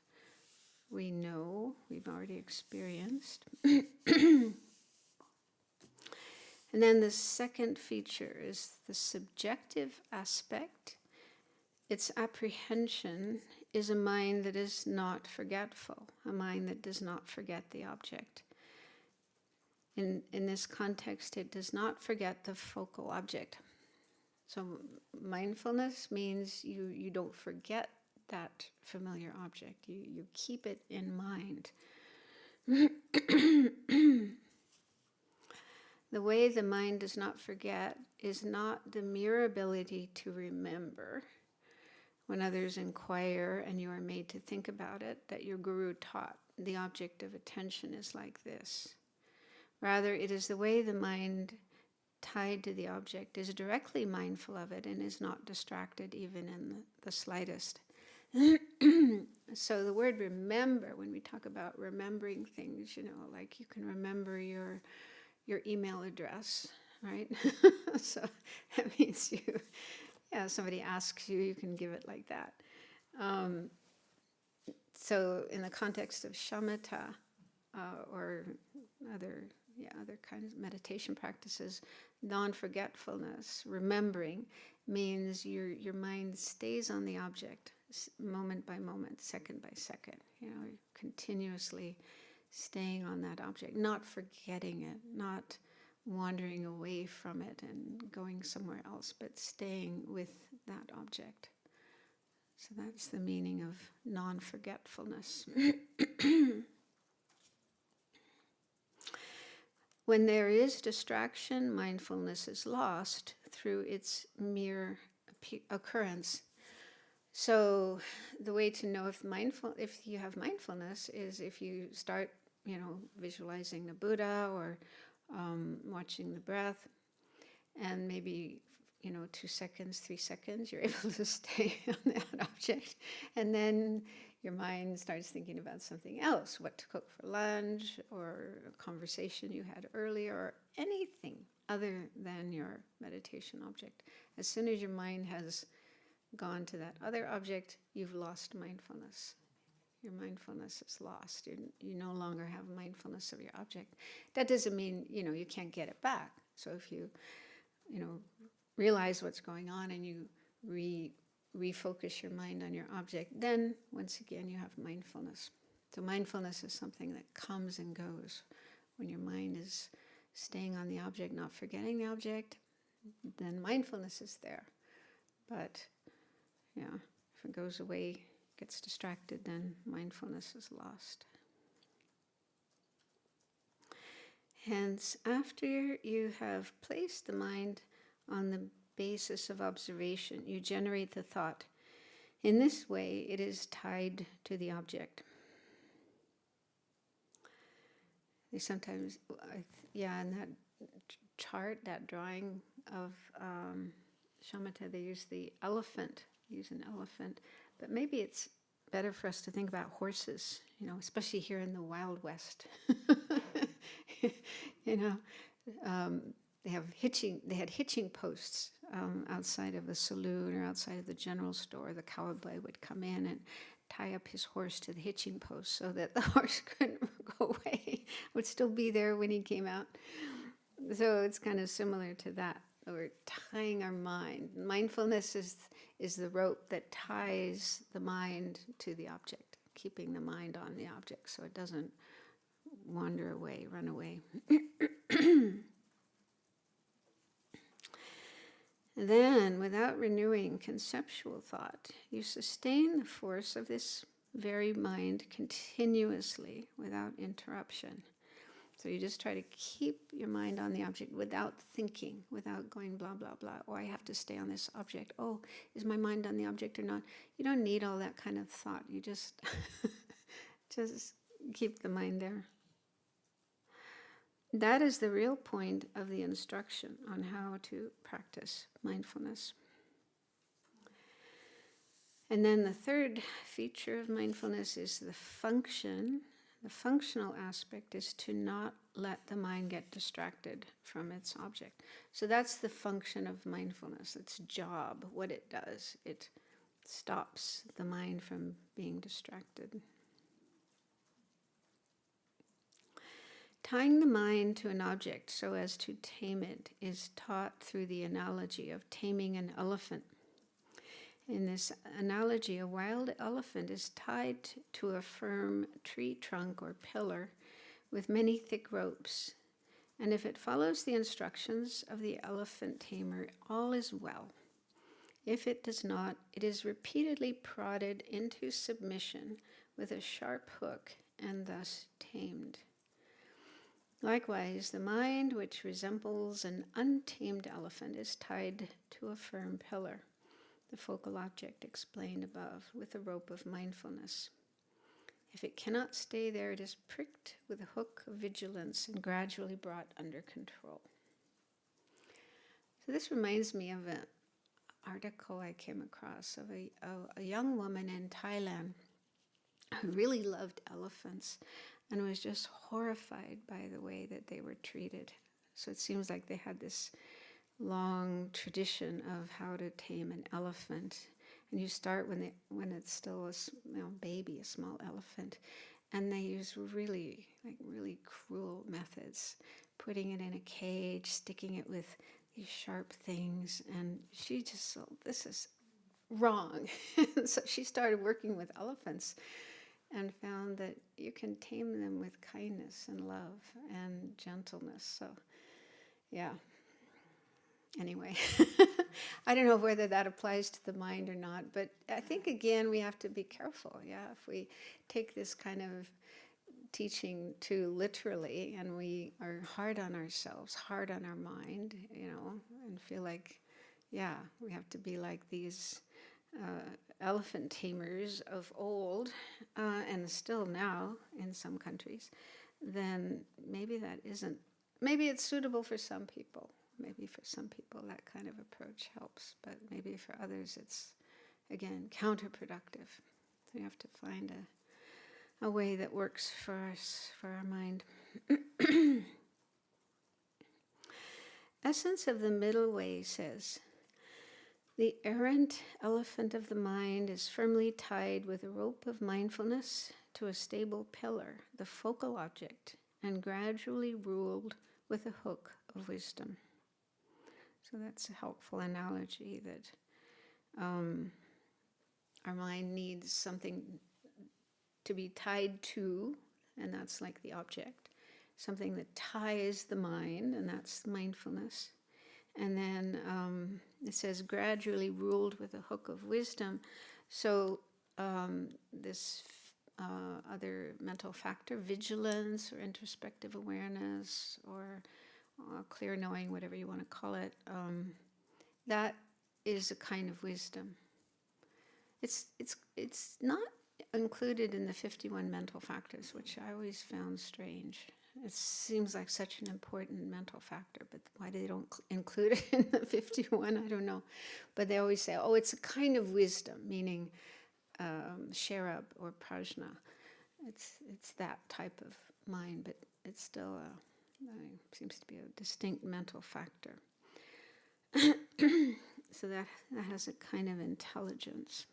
we know, we've already experienced. And then the second feature is the subjective aspect. Its apprehension is a mind that is not forgetful, a mind that does not forget the object. In this context, it does not forget the focal object. So mindfulness means you don't forget that familiar object. You keep it in mind. The way the mind does not forget is not the mere ability to remember. When others inquire and you are made to think about it, that your guru taught the object of attention is like this. Rather, it is the way the mind tied to the object is directly mindful of it and is not distracted even in the slightest. So the word remember, when we talk about remembering things, like you can remember your email address, right? So that means somebody asks you, you can give it like that. So in the context of shamatha or other kinds of meditation practices, non-forgetfulness, remembering, means your mind stays on the object moment by moment, second by second. You're continuously staying on that object, not forgetting it, not wandering away from it and going somewhere else, but staying with that object. So that's the meaning of non-forgetfulness. When there is distraction, mindfulness is lost through its mere occurrence. So the way to know if you have mindfulness is if you start, visualizing the Buddha or watching the breath, and maybe 2 seconds, 3 seconds, you're able to stay on that object, and then your mind starts thinking about something else, what to cook for lunch, or a conversation you had earlier, or anything other than your meditation object. As soon as your mind has gone to that other object, you've lost mindfulness. Your mindfulness is lost. You no longer have mindfulness of your object. That doesn't mean, you can't get it back. So if you, realize what's going on and you refocus your mind on your object, then once again you have mindfulness. So mindfulness is something that comes and goes. When your mind is staying on the object, not forgetting the object, then mindfulness is there. But if it goes away, gets distracted, then mindfulness is lost. Hence, after you have placed the mind on the basis of observation, you generate the thought. In this way, it is tied to the object. They sometimes, in that chart, that drawing of shamatha, they use the elephant. Use an elephant, but maybe it's better for us to think about horses, especially here in the Wild West. They had hitching posts outside of the saloon or outside of the general store. The cowboy would come in and tie up his horse to the hitching post so that the horse couldn't go away. would still be there when he came out. So it's kind of similar to that. We're tying our mind. Mindfulness is the rope that ties the mind to the object, keeping the mind on the object so it doesn't wander away, run away. Then, without renewing conceptual thought, you sustain the force of this very mind continuously without interruption. So you just try to keep your mind on the object without thinking, without going blah, blah, blah. Oh, I have to stay on this object. Oh, is my mind on the object or not? You don't need all that kind of thought. You just, just keep the mind there. That is the real point of the instruction on how to practice mindfulness. And then the third feature of mindfulness is the function. The functional aspect is to not let the mind get distracted from its object. So that's the function of mindfulness, its job, what it does. It stops the mind from being distracted. Tying the mind to an object so as to tame it is taught through the analogy of taming an elephant. In this analogy, a wild elephant is tied to a firm tree trunk or pillar with many thick ropes, and if it follows the instructions of the elephant tamer, all is well. If it does not, it is repeatedly prodded into submission with a sharp hook and thus tamed. Likewise, the mind, which resembles an untamed elephant, is tied to a firm pillar, the focal object explained above, with a rope of mindfulness. If it cannot stay there, it is pricked with a hook of vigilance and gradually brought under control. So this reminds me of an article I came across of a young woman in Thailand who really loved elephants and was just horrified by the way that they were treated. So it seems like they had this long tradition of how to tame an elephant. And you start when it's still a baby, a small elephant, and they use really cruel methods, putting it in a cage, sticking it with these sharp things, and she just thought, this is wrong. So she started working with elephants and found that you can tame them with kindness and love and gentleness. So, yeah. Anyway, I don't know whether that applies to the mind or not, but I think, again, we have to be careful, yeah? If we take this kind of teaching too literally and we are hard on ourselves, hard on our mind, and feel like, yeah, we have to be like these elephant tamers of old, and still now in some countries, then maybe it's suitable for some people. Maybe for some people that kind of approach helps, but maybe for others it's, again, counterproductive. So we have to find a way that works for us, for our mind. Essence of the Middle Way says, the errant elephant of the mind is firmly tied with a rope of mindfulness to a stable pillar, the focal object, and gradually ruled with a hook of wisdom. So that's a helpful analogy that our mind needs something to be tied to, and that's like the object. Something that ties the mind, and that's mindfulness. And then it says gradually ruled with a hook of wisdom. So this other mental factor, vigilance or introspective awareness or clear knowing, whatever you want to call it, that is a kind of wisdom. It's not included in the 51 mental factors, which I always found strange. It seems like such an important mental factor, but why they don't include it in the 51, I don't know. But they always say, oh, it's a kind of wisdom, meaning sharab or prajna. It's that type of mind, but it's still seems to be a distinct mental factor. So that has a kind of intelligence.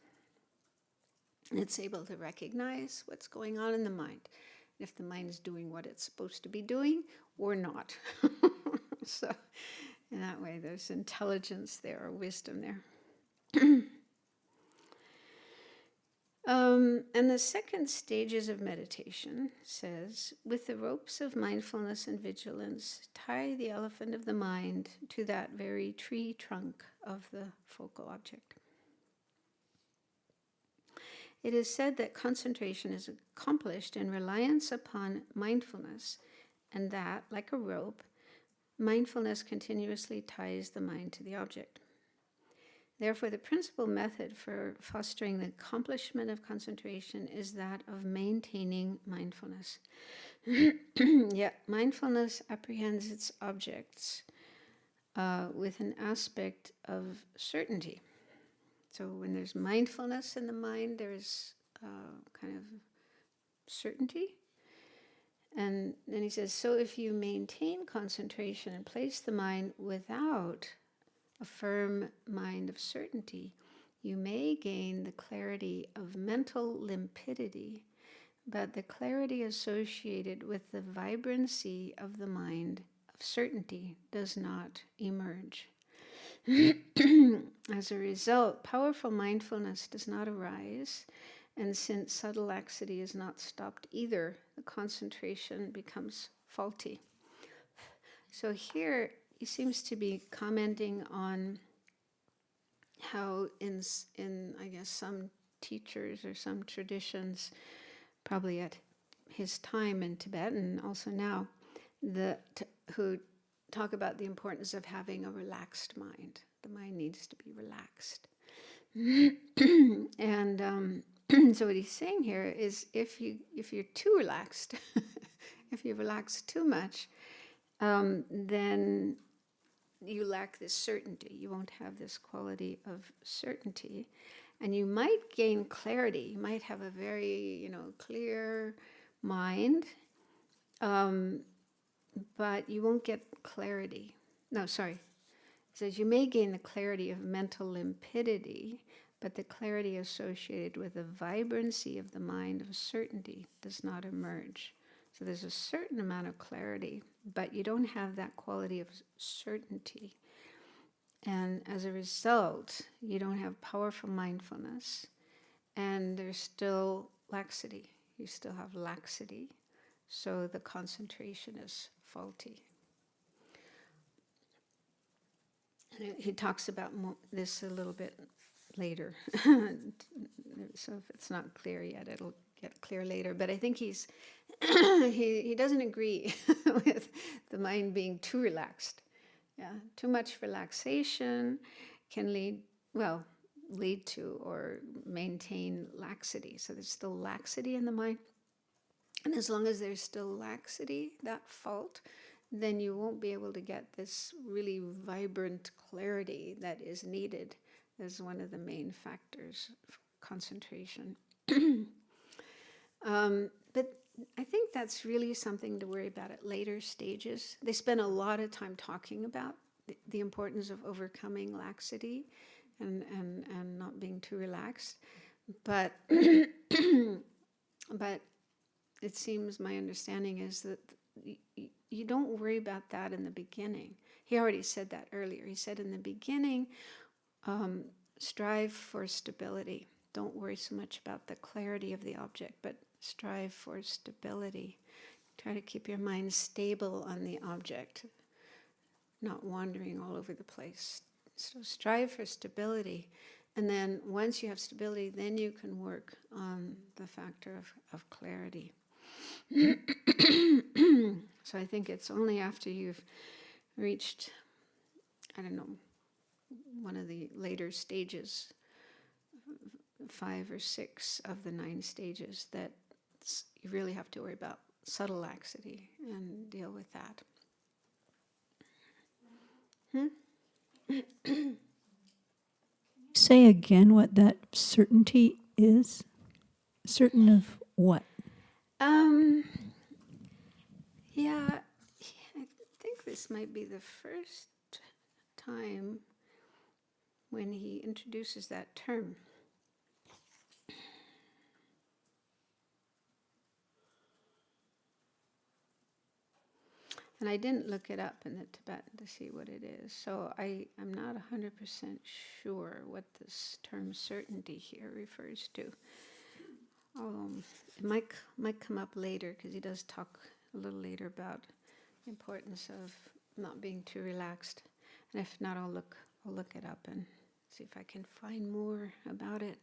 And it's able to recognize what's going on in the mind. if the mind is doing what it's supposed to be doing or not. So in that way, there's intelligence there, or wisdom there. And the second stages of meditation says, with the ropes of mindfulness and vigilance, tie the elephant of the mind to that very tree trunk of the focal object. It is said that concentration is accomplished in reliance upon mindfulness, and that, like a rope, mindfulness continuously ties the mind to the object. Therefore, the principal method for fostering the accomplishment of concentration is that of maintaining mindfulness. Yet, mindfulness apprehends its objects with an aspect of certainty. So when there's mindfulness in the mind, there's kind of certainty. And then he says, so if you maintain concentration and place the mind without a firm mind of certainty, you may gain the clarity of mental limpidity, but the clarity associated with the vibrancy of the mind of certainty does not emerge. As a result, powerful mindfulness does not arise, and since subtle laxity is not stopped either, the concentration becomes faulty. So here he seems to be commenting on how in I guess some teachers or some traditions, probably at his time in Tibet and also now, who talk about the importance of having a relaxed mind. The mind needs to be relaxed. And so what he's saying here is if you're too relaxed, if you relax too much, then you lack this certainty. You won't have this quality of certainty. And you might gain clarity. You might have a very, clear mind, but you won't get clarity. No, sorry. It says you may gain the clarity of mental limpidity, but the clarity associated with the vibrancy of the mind of certainty does not emerge. So there's a certain amount of clarity, but you don't have that quality of certainty. And as a result, you don't have powerful mindfulness, and there's still laxity. You still have laxity, so the concentration is faulty. And he talks about this a little bit later. So if it's not clear yet, it'll get clear later. But I think he doesn't agree with the mind being too relaxed. Yeah, too much relaxation can lead to or maintain laxity. So there's still laxity in the mind. And as long as there's still laxity, that fault, then you won't be able to get this really vibrant clarity that is needed as one of the main factors for concentration. But I think that's really something to worry about at later stages. They spend a lot of time talking about the importance of overcoming laxity and not being too relaxed. But but it seems, my understanding is that you don't worry about that in the beginning. He already said that earlier. He said in the beginning, strive for stability. Don't worry so much about the clarity of the object, but strive for stability. Try to keep your mind stable on the object, not wandering all over the place. So strive for stability. And then once you have stability, then you can work on the factor of clarity. So I think it's only after you've reached, one of the later stages, 5 or 6 of the 9 stages, that you really have to worry about subtle laxity and deal with that. Say again what that certainty is? Certain of what? Yeah, I think this might be the first time when he introduces that term. And I didn't look it up in the Tibetan to see what it is. So I'm not 100% sure what this term certainty here refers to. It might come up later, because he does talk a little later about the importance of not being too relaxed. And if not, I'll look it up and see if I can find more about it.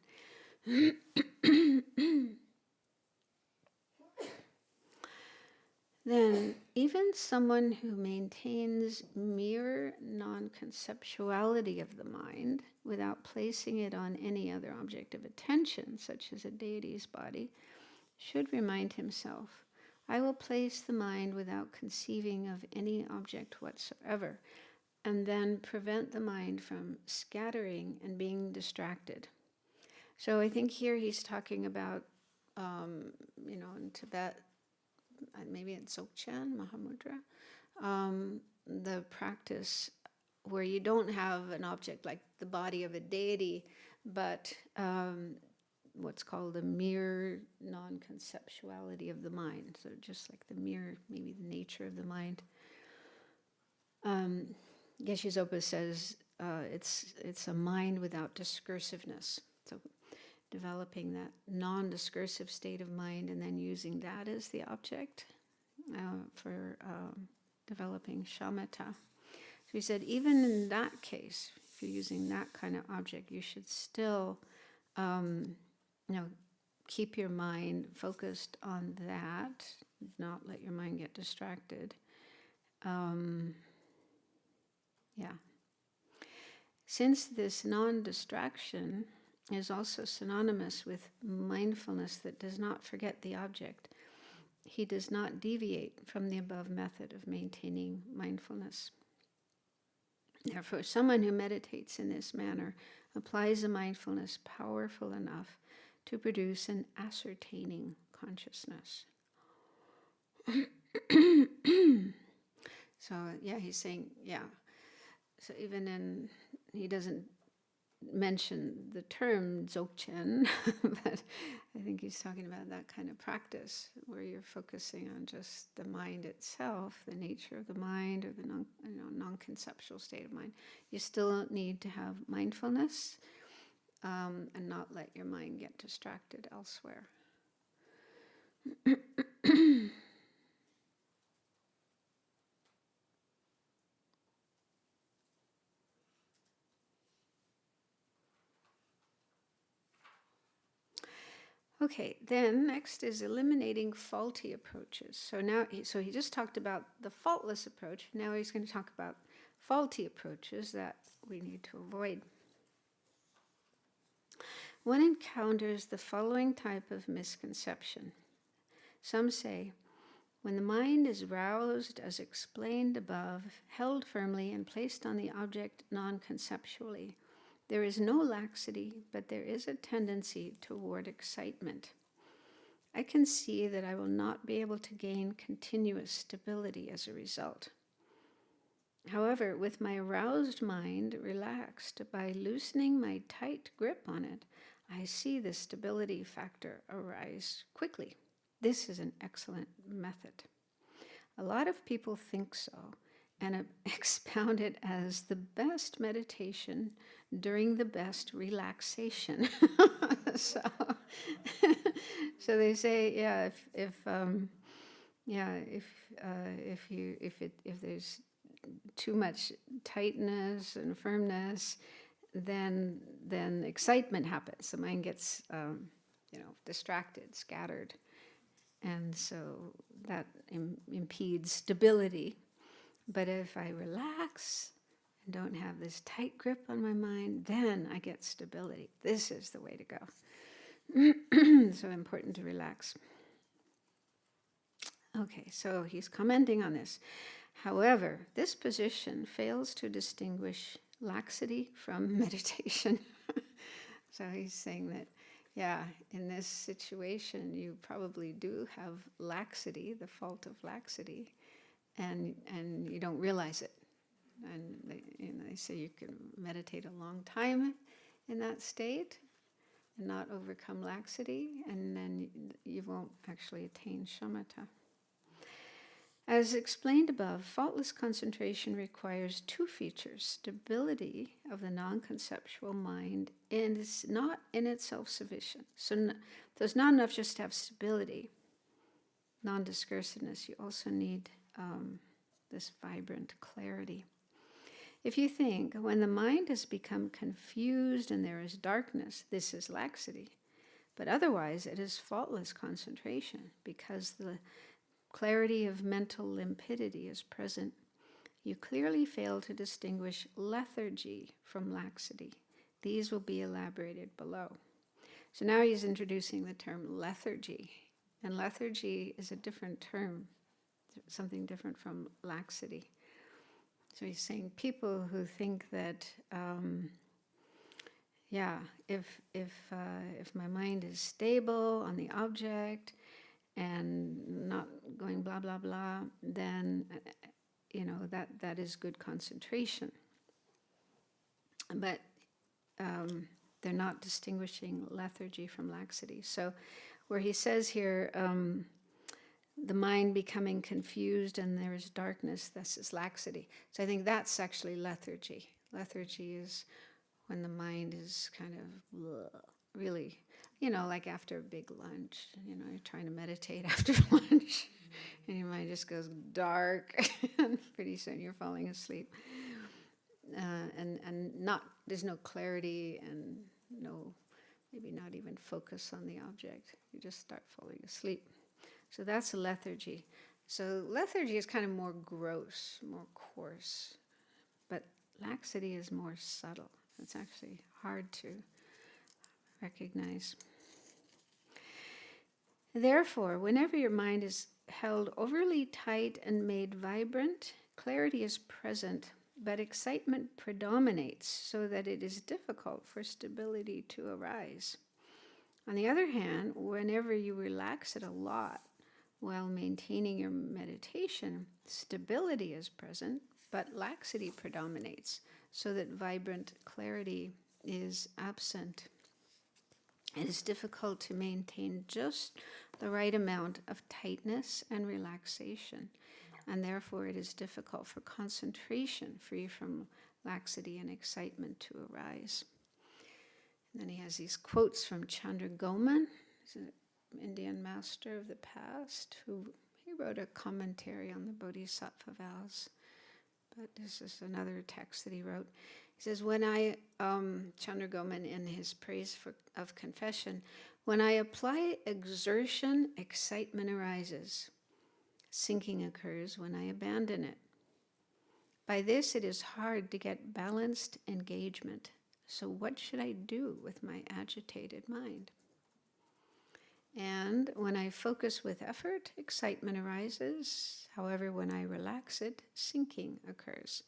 Then, even someone who maintains mere non-conceptuality of the mind without placing it on any other object of attention, such as a deity's body, should remind himself, I will place the mind without conceiving of any object whatsoever, and then prevent the mind from scattering and being distracted. So I think here he's talking about, in Tibet, maybe it's Dzogchen, Mahamudra, the practice where you don't have an object like the body of a deity, but what's called a mere non-conceptuality of the mind. So just like the mere, maybe the nature of the mind. Geshe Zopa says it's a mind without discursiveness. So developing that non-discursive state of mind and then using that as the object for developing shamatha. So he said, even in that case, if you're using that kind of object, you should still, keep your mind focused on that, not let your mind get distracted. Since this non-distraction is also synonymous with mindfulness that does not forget the object, he does not deviate from the above method of maintaining mindfulness. Therefore, someone who meditates in this manner applies a mindfulness powerful enough to produce an ascertaining consciousness. So, he's saying, so even he doesn't mention the term Dzogchen, but I think he's talking about that kind of practice where you're focusing on just the mind itself, the nature of the mind, or the non-conceptual state of mind. You still need to have mindfulness and not let your mind get distracted elsewhere. Okay, then next is eliminating faulty approaches. So he just talked about the faultless approach. Now he's going to talk about faulty approaches that we need to avoid. One encounters the following type of misconception. Some say, when the mind is roused as explained above, held firmly and placed on the object non-conceptually, there is no laxity, but there is a tendency toward excitement. I can see that I will not be able to gain continuous stability as a result. However, with my aroused mind relaxed by loosening my tight grip on it, I see the stability factor arise quickly. This is an excellent method. A lot of people think so and expound it as the best meditation during the best relaxation. So they say, if there's too much tightness and firmness, then excitement happens. The mind gets distracted, scattered, and so that impedes stability. But if I relax and don't have this tight grip on my mind, then I get stability. This is the way to go. So important to relax. Okay, so he's commenting on this. However, this position fails to distinguish laxity from meditation. So he's saying that, in this situation, you probably do have laxity, the fault of laxity, and you don't realize it. And they say you can meditate a long time in that state and not overcome laxity, and then you won't actually attain shamatha. As explained above, faultless concentration requires two features: stability of the non-conceptual mind, and is not in itself sufficient. So it's not enough just to have stability, non-discursiveness. You also need this vibrant clarity. If you think, when the mind has become confused and there is darkness, this is laxity. But otherwise, it is faultless concentration, because the clarity of mental limpidity is present. You clearly fail to distinguish lethargy from laxity. These will be elaborated below. So now he's introducing the term lethargy. And lethargy is a different term, something different from laxity. So he's saying people who think that, if my mind is stable on the object and not going blah, blah, blah, then, that is good concentration. But they're not distinguishing lethargy from laxity. So where he says here, the mind becoming confused and there is darkness, this is laxity. So I think that's actually lethargy. Lethargy is when the mind is kind of really, like after a big lunch, you're trying to meditate after lunch and your mind just goes dark and pretty soon you're falling asleep. There's no clarity and maybe not even focus on the object. You just start falling asleep. So that's lethargy. So lethargy is kind of more gross, more coarse, but laxity is more subtle. It's actually hard to recognize. Therefore, whenever your mind is held overly tight and made vibrant, clarity is present, but excitement predominates so that it is difficult for stability to arise. On the other hand, whenever you relax it a lot, while maintaining your meditation, stability is present, but laxity predominates, so that vibrant clarity is absent. It is difficult to maintain just the right amount of tightness and relaxation, and therefore it is difficult for concentration free from laxity and excitement to arise. And then he has these quotes from Chandra Goman, Indian master of the past, he wrote a commentary on the Bodhisattva vows, but this is another text that he wrote. He says, Chandra Goman in his praise of confession, when I apply exertion, excitement arises. Sinking occurs when I abandon it. By this, it is hard to get balanced engagement. So what should I do with my agitated mind? And when I focus with effort, excitement arises. However, when I relax it, sinking occurs.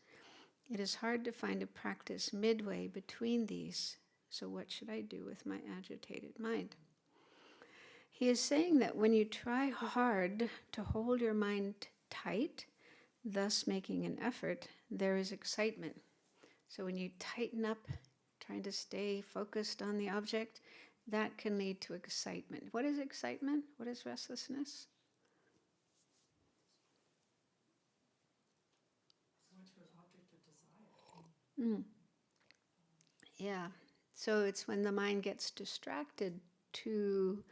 It is hard to find a practice midway between these. So what should I do with my agitated mind? He is saying that when you try hard to hold your mind tight, thus making an effort, there is excitement. So when you tighten up, trying to stay focused on the object, that can lead to excitement. What is excitement? What is restlessness? Yeah. So it's when the mind gets distracted to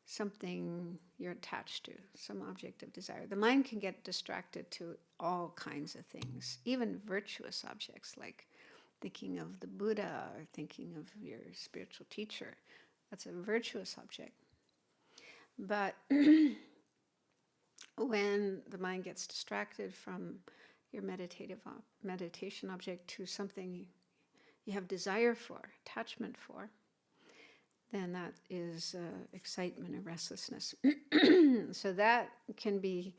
something you're attached to, some object of desire. The mind can get distracted to all kinds of things, even virtuous objects like thinking of the Buddha or thinking of your spiritual teacher. That's a virtuous object. But when the mind gets distracted from your meditation object to something you have desire for, attachment for, then that is excitement and restlessness. So that can be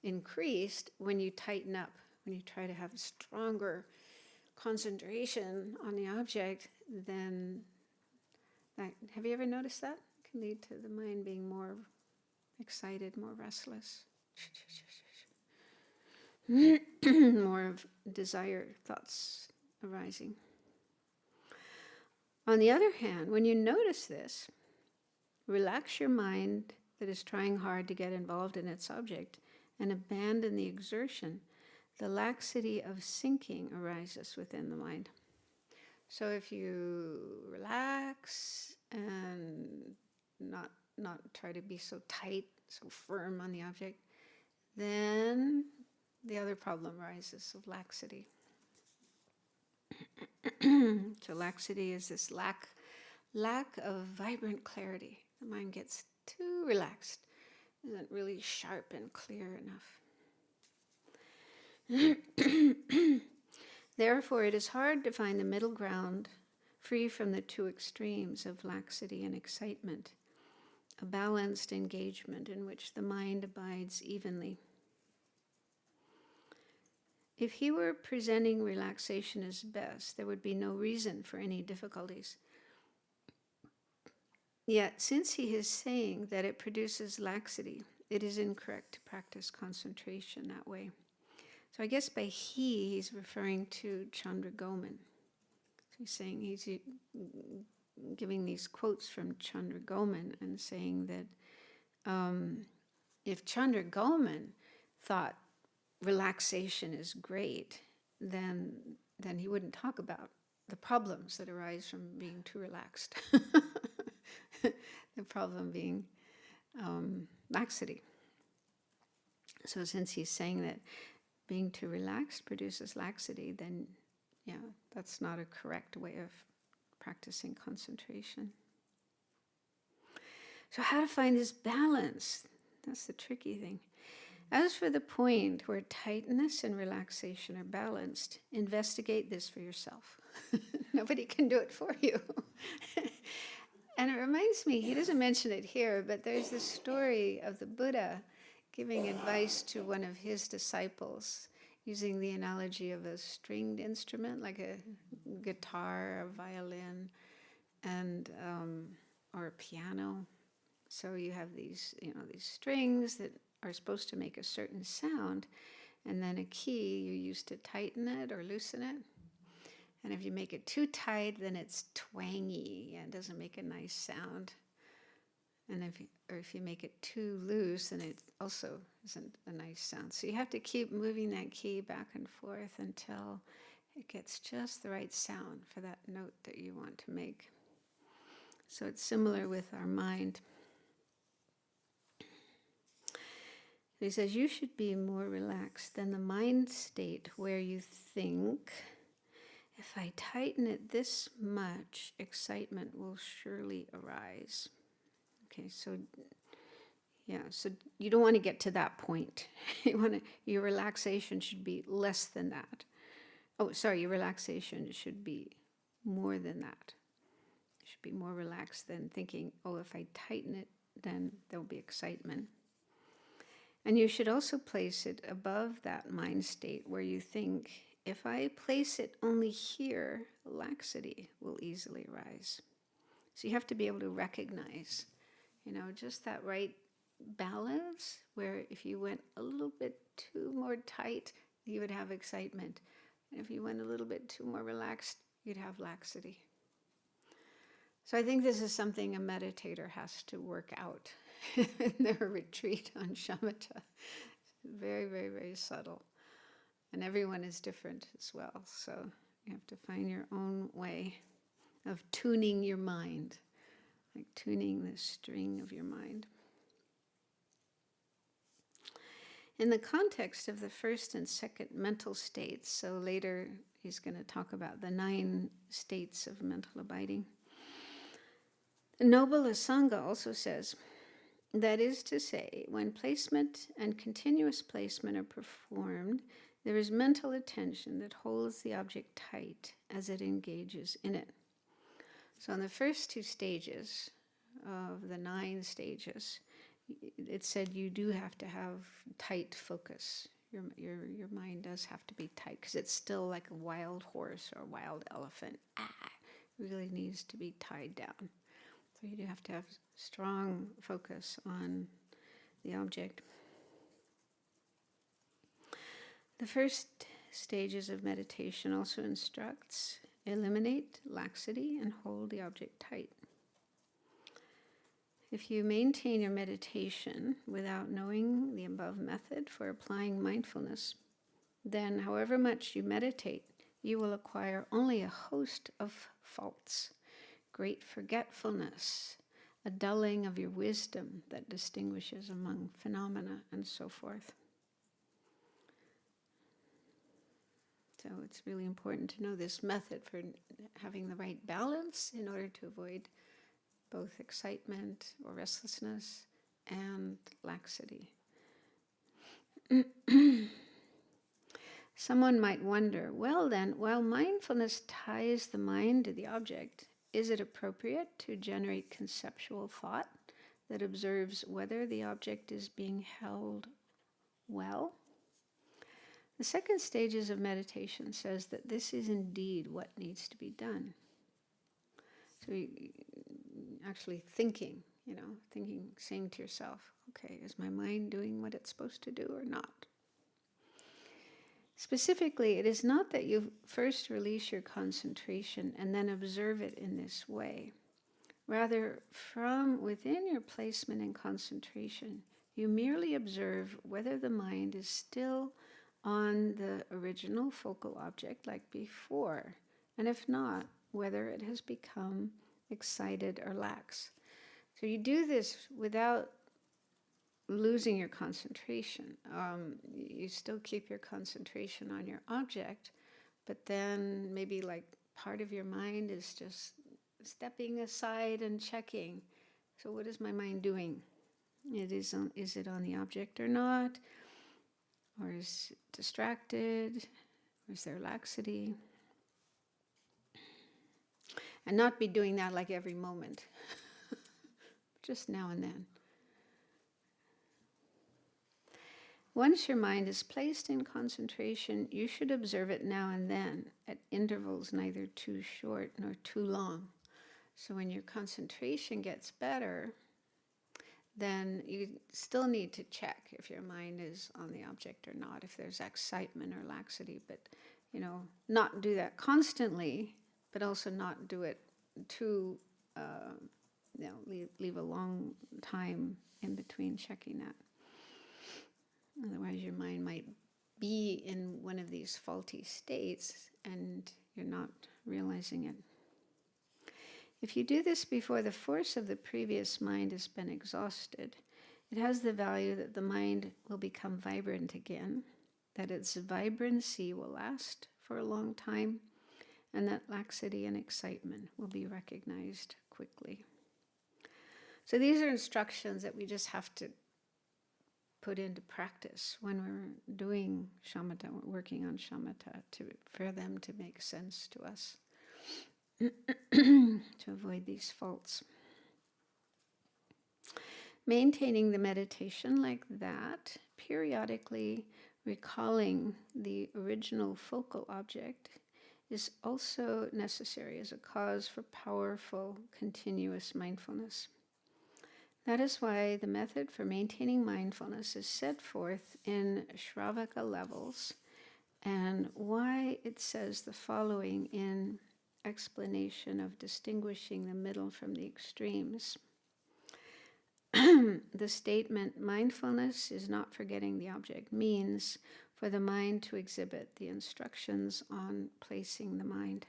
increased when you tighten up, when you try to have stronger concentration on the object. Then that, have you ever noticed that? It can lead to the mind being more excited, more restless. More of desire thoughts arising. On the other hand, when you notice this, relax your mind that is trying hard to get involved in its object and abandon the exertion, the laxity of sinking arises within the mind. So if you relax and not try to be so tight, so firm on the object, then the other problem arises of laxity. So laxity is this lack of vibrant clarity. The mind gets too relaxed, isn't really sharp and clear enough. Therefore, it is hard to find the middle ground, free from the two extremes of laxity and excitement, a balanced engagement in which the mind abides evenly. If he were presenting relaxation as best, there would be no reason for any difficulties. Yet, since he is saying that it produces laxity, it is incorrect to practice concentration that way. So I guess by he's referring to Chandra Goman. So he's saying, he's giving these quotes from Chandra Goman and saying that if Chandra Goman thought relaxation is great, then he wouldn't talk about the problems that arise from being too relaxed. The problem being laxity. So since he's saying that being too relaxed produces laxity, then that's not a correct way of practicing concentration. So how to find this balance? That's the tricky thing. As for the point where tightness and relaxation are balanced, investigate this for yourself. Nobody can do it for you. And it reminds me, he doesn't mention it here, but there's this story of the Buddha giving advice to one of his disciples, using the analogy of a stringed instrument, like a guitar, a violin, and or a piano. So you have these strings that are supposed to make a certain sound, and then a key you use to tighten it or loosen it. And if you make it too tight, then it's twangy and doesn't make a nice sound. And if you make it too loose, then it also isn't a nice sound. So you have to keep moving that key back and forth until it gets just the right sound for that note that you want to make. So it's similar with our mind. He says, you should be more relaxed than the mind state where you think, if I tighten it this much, excitement will surely arise. Okay, so you don't want to get to that point. Your relaxation should be less than that. Your relaxation should be more than that. You should be more relaxed than thinking, if I tighten it, then there'll be excitement. And you should also place it above that mind state where you think, if I place it only here, laxity will easily arise. So you have to be able to recognize, just that right balance where if you went a little bit too more tight, you would have excitement. And if you went a little bit too more relaxed, you'd have laxity. So I think this is something a meditator has to work out in their retreat on shamatha. It's very, very, very subtle. And everyone is different as well. So you have to find your own way of tuning your mind, like tuning the string of your mind. In the context of the first and second mental states, so later he's going to talk about the 9 states of mental abiding. The Noble Asanga also says, that is to say, when placement and continuous placement are performed, there is mental attention that holds the object tight as it engages in it. So in the first 2 stages of the 9 stages, it said you do have to have tight focus. Your mind does have to be tight because it's still like a wild horse or a wild elephant. It really needs to be tied down. So you do have to have strong focus on the object. The first stages of meditation also instructs, eliminate laxity and hold the object tight. If you maintain your meditation without knowing the above method for applying mindfulness, then however much you meditate, you will acquire only a host of faults, great forgetfulness, a dulling of your wisdom that distinguishes among phenomena, and so forth. So it's really important to know this method for having the right balance in order to avoid both excitement or restlessness and laxity. Someone might wonder, well then, while mindfulness ties the mind to the object, is it appropriate to generate conceptual thought that observes whether the object is being held well? The second stages of meditation says that this is indeed what needs to be done. So actually thinking, saying to yourself, okay, is my mind doing what it's supposed to do or not? Specifically, it is not that you first release your concentration and then observe it in this way. Rather, from within your placement and concentration, you merely observe whether the mind is still on the original focal object like before, and if not, whether it has become excited or lax. So you do this without losing your concentration. You still keep your concentration on your object, but then maybe like part of your mind is just stepping aside and checking. So what is my mind doing? Is it on the object or not? Or is it distracted? Or is there laxity? And not be doing that like every moment, just now and then. Once your mind is placed in concentration, you should observe it now and then at intervals neither too short nor too long. So when your concentration gets better, then you still need to check if your mind is on the object or not, if there's excitement or laxity. But, not do that constantly, but also not do it too, leave a long time in between checking that. Otherwise, your mind might be in one of these faulty states and you're not realizing it. If you do this before the force of the previous mind has been exhausted, it has the value that the mind will become vibrant again, that its vibrancy will last for a long time, and that laxity and excitement will be recognized quickly. So these are instructions that we just have to put into practice when we're doing shamatha, we're working on shamatha, for them to make sense to us, to avoid these faults. Maintaining the meditation like that, periodically recalling the original focal object, is also necessary as a cause for powerful, continuous mindfulness. That is why the method for maintaining mindfulness is set forth in Shravaka levels, and why it says the following in explanation of distinguishing the middle from the extremes. The statement, mindfulness is not forgetting the object, means for the mind to exhibit the instructions on placing the mind.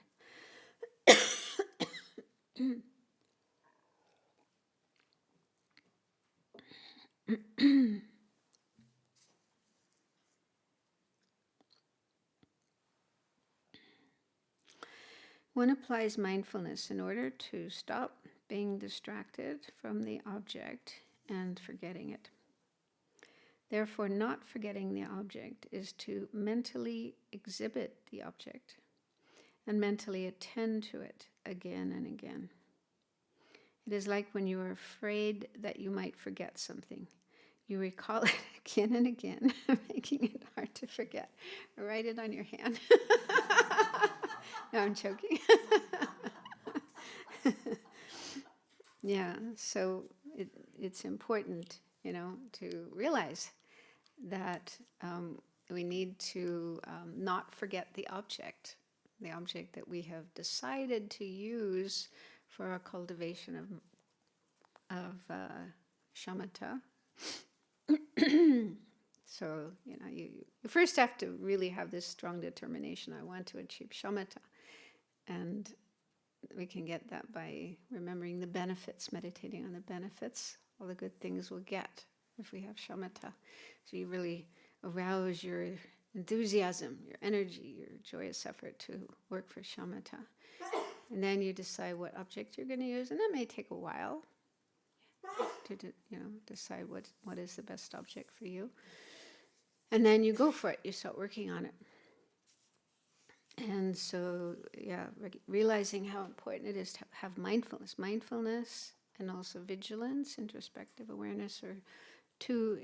One applies mindfulness in order to stop being distracted from the object and forgetting it. Therefore, not forgetting the object is to mentally exhibit the object and mentally attend to it again and again. It is like when you are afraid that you might forget something. You recall it again and again, making it hard to forget. Write it on your hand. No, I'm joking. Yeah, so it's important, to realize that we need to not forget the object that we have decided to use for our cultivation of shamatha. So, you first have to really have this strong determination. I want to achieve shamatha. And we can get that by remembering the benefits, meditating on the benefits, all the good things we'll get if we have shamatha. So you really arouse your enthusiasm, your energy, your joyous effort to work for shamatha. And then you decide what object you're going to use, and that may take a while to decide what is the best object for you. And then you go for it, you start working on it. And so, realizing how important it is to have mindfulness and also vigilance, introspective awareness are two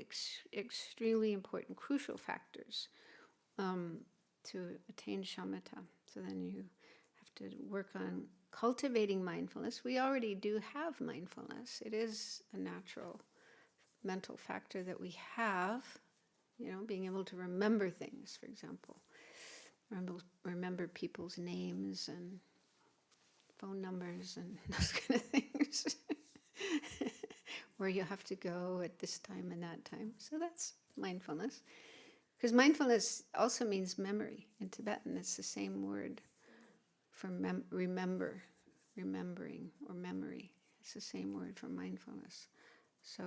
extremely important, crucial factors to attain shamatha. So then you have to work on cultivating mindfulness. We already do have mindfulness. It is a natural mental factor that we have, being able to remember things, for example. Remember people's names and phone numbers and those kind of things. Where you have to go at this time and that time. So that's mindfulness. Because mindfulness also means memory. In Tibetan, it's the same word for remembering, or memory. It's the same word for mindfulness. So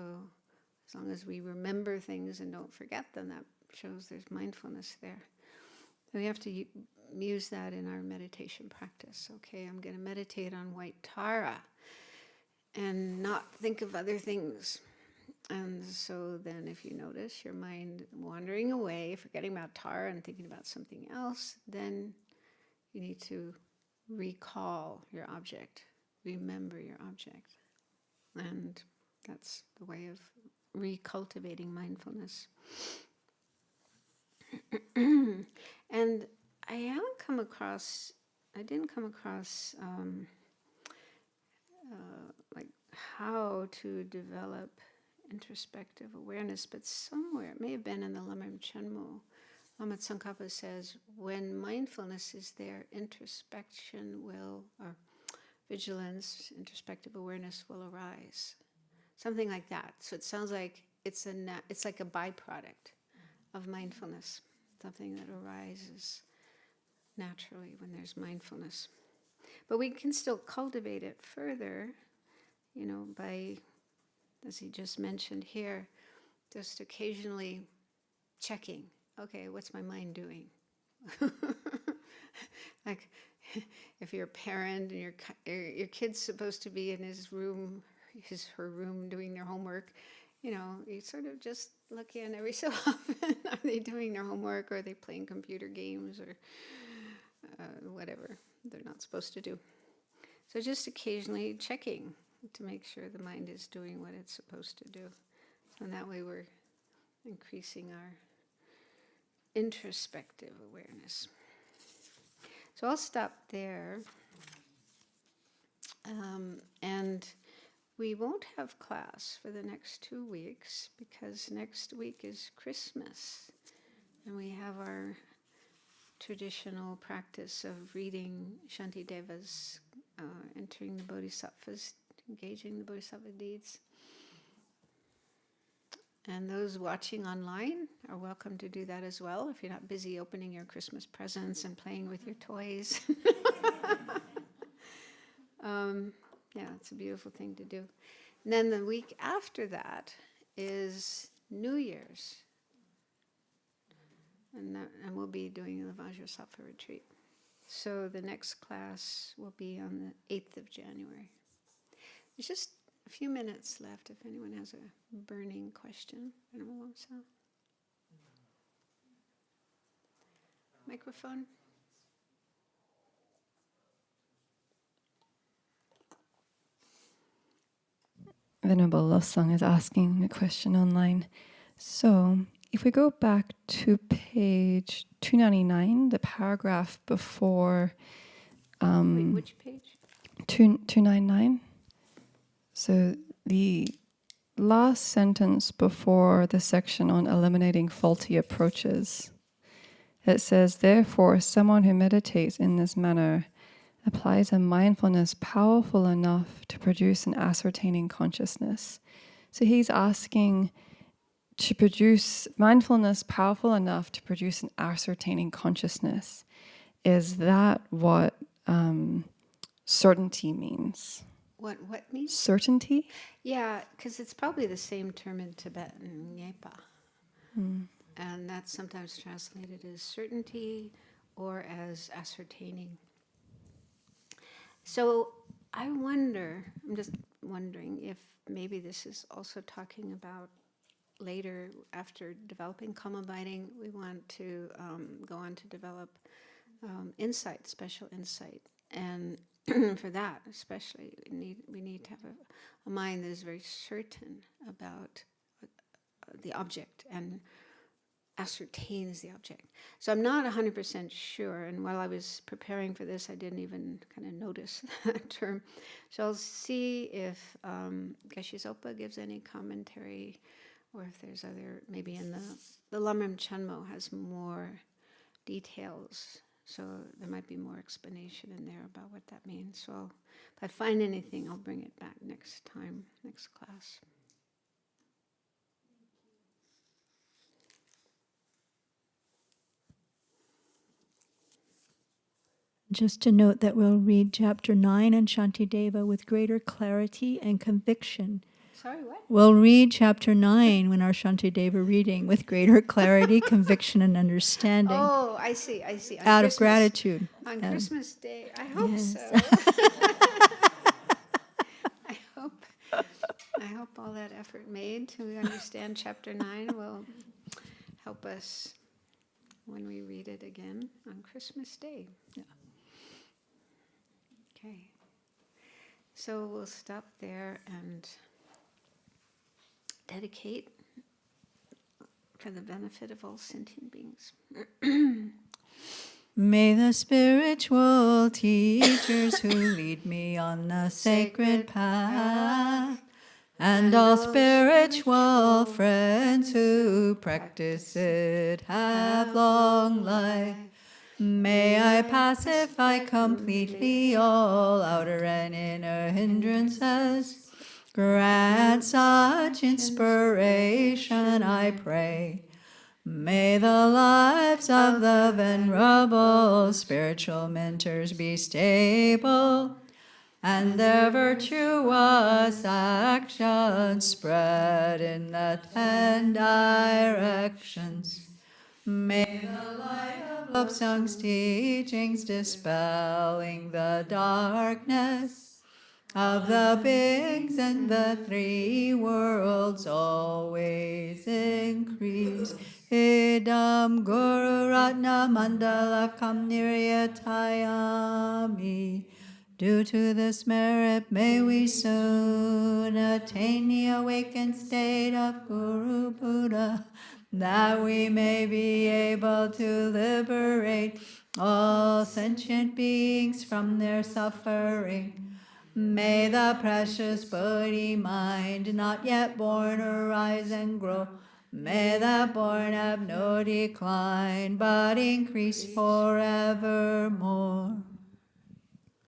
as long as we remember things and don't forget them, that shows there's mindfulness there. We have to use that in our meditation practice. Okay, I'm going to meditate on white Tara and not think of other things. And so then if you notice your mind wandering away, forgetting about Tara and thinking about something else, then you need to recall your object, remember your object. And that's the way of recultivating mindfulness. And I didn't come across like how to develop introspective awareness, but somewhere, it may have been in the Lamrim Chenmo, Lama Tsongkhapa says, when mindfulness is there, introspection will, or vigilance, introspective awareness will arise. Something like that. So it sounds like it's like a byproduct of mindfulness, something that arises naturally when there's mindfulness. But we can still cultivate it further, by, as he just mentioned here, just occasionally checking, okay, what's my mind doing? Like, if you're a parent and your kid's supposed to be in her room doing their homework, you sort of just look in every so often. Are they doing their homework, or are they playing computer games, or whatever they're not supposed to do? So just occasionally checking to make sure the mind is doing what it's supposed to do. And that way we're increasing our introspective awareness. So I'll stop there. And we won't have class for the next 2 weeks because next week is Christmas. And we have our traditional practice of reading Shantidevas, entering the Bodhisattvas, engaging the Bodhisattva deeds. And those watching online are welcome to do that as well if you're not busy opening your Christmas presents and playing with your toys. It's a beautiful thing to do. And then the week after that is New Year's. And we'll be doing the Vajrasattva retreat. So the next class will be on the 8th of January. There's just a few minutes left if anyone has a burning question. Microphone. Venerable Losang is asking a question online. So, if we go back to page 299, the paragraph before... Wait, which page? 299. So, the last sentence before the section on eliminating faulty approaches, it says, therefore, someone who meditates in this manner applies a mindfulness powerful enough to produce an ascertaining consciousness. So he's asking to produce mindfulness powerful enough to produce an ascertaining consciousness. Is that what certainty means? What means? Certainty? Yeah, because it's probably the same term in Tibetan, nyepa. And that's sometimes translated as certainty or as ascertaining. So I'm just wondering if maybe this is also talking about later, after developing calm abiding, we want to go on to develop insight, special insight. And for that especially, we need to have a mind that is very certain about the object and ascertains the object. So I'm not 100% sure, and while I was preparing for this, I didn't even kind of notice that term. So I'll see if Geshe Zopa gives any commentary, or if there's other, maybe in the Lamrim Chenmo has more details, so there might be more explanation in there about what that means. So if I find anything, I'll bring it back next time, next class. Just to note that we'll read chapter 9 on Shantideva with greater clarity and conviction. Sorry, what? We'll read chapter 9 when our Shantideva reading with greater clarity, conviction, and understanding. Oh, I see. On Out Christmas, of gratitude. On Christmas Day. I hope Yes. so. I hope all that effort made to understand chapter 9 will help us when we read it again on Christmas Day. Yeah. Okay. So we'll stop there and dedicate for the benefit of all sentient beings. May the spiritual teachers who lead me on the sacred path, and all spiritual friends who practice it, have long life. May I pacify completely all outer and inner hindrances. Grant such inspiration, I pray. May the lives of the venerable spiritual mentors be stable, and their virtuous actions spread in the 10 directions. May the light of Lobsang's teachings dispelling the darkness of the beings in the 3 worlds always increase. Idam Guru Ratna Mandala Kam Niryatayami. Due to this merit, may we soon attain the awakened state of Guru Buddha, that we may be able to liberate all sentient beings from their suffering. May the precious Bodhi mind not yet born arise and grow. May the born have no decline, but increase forevermore.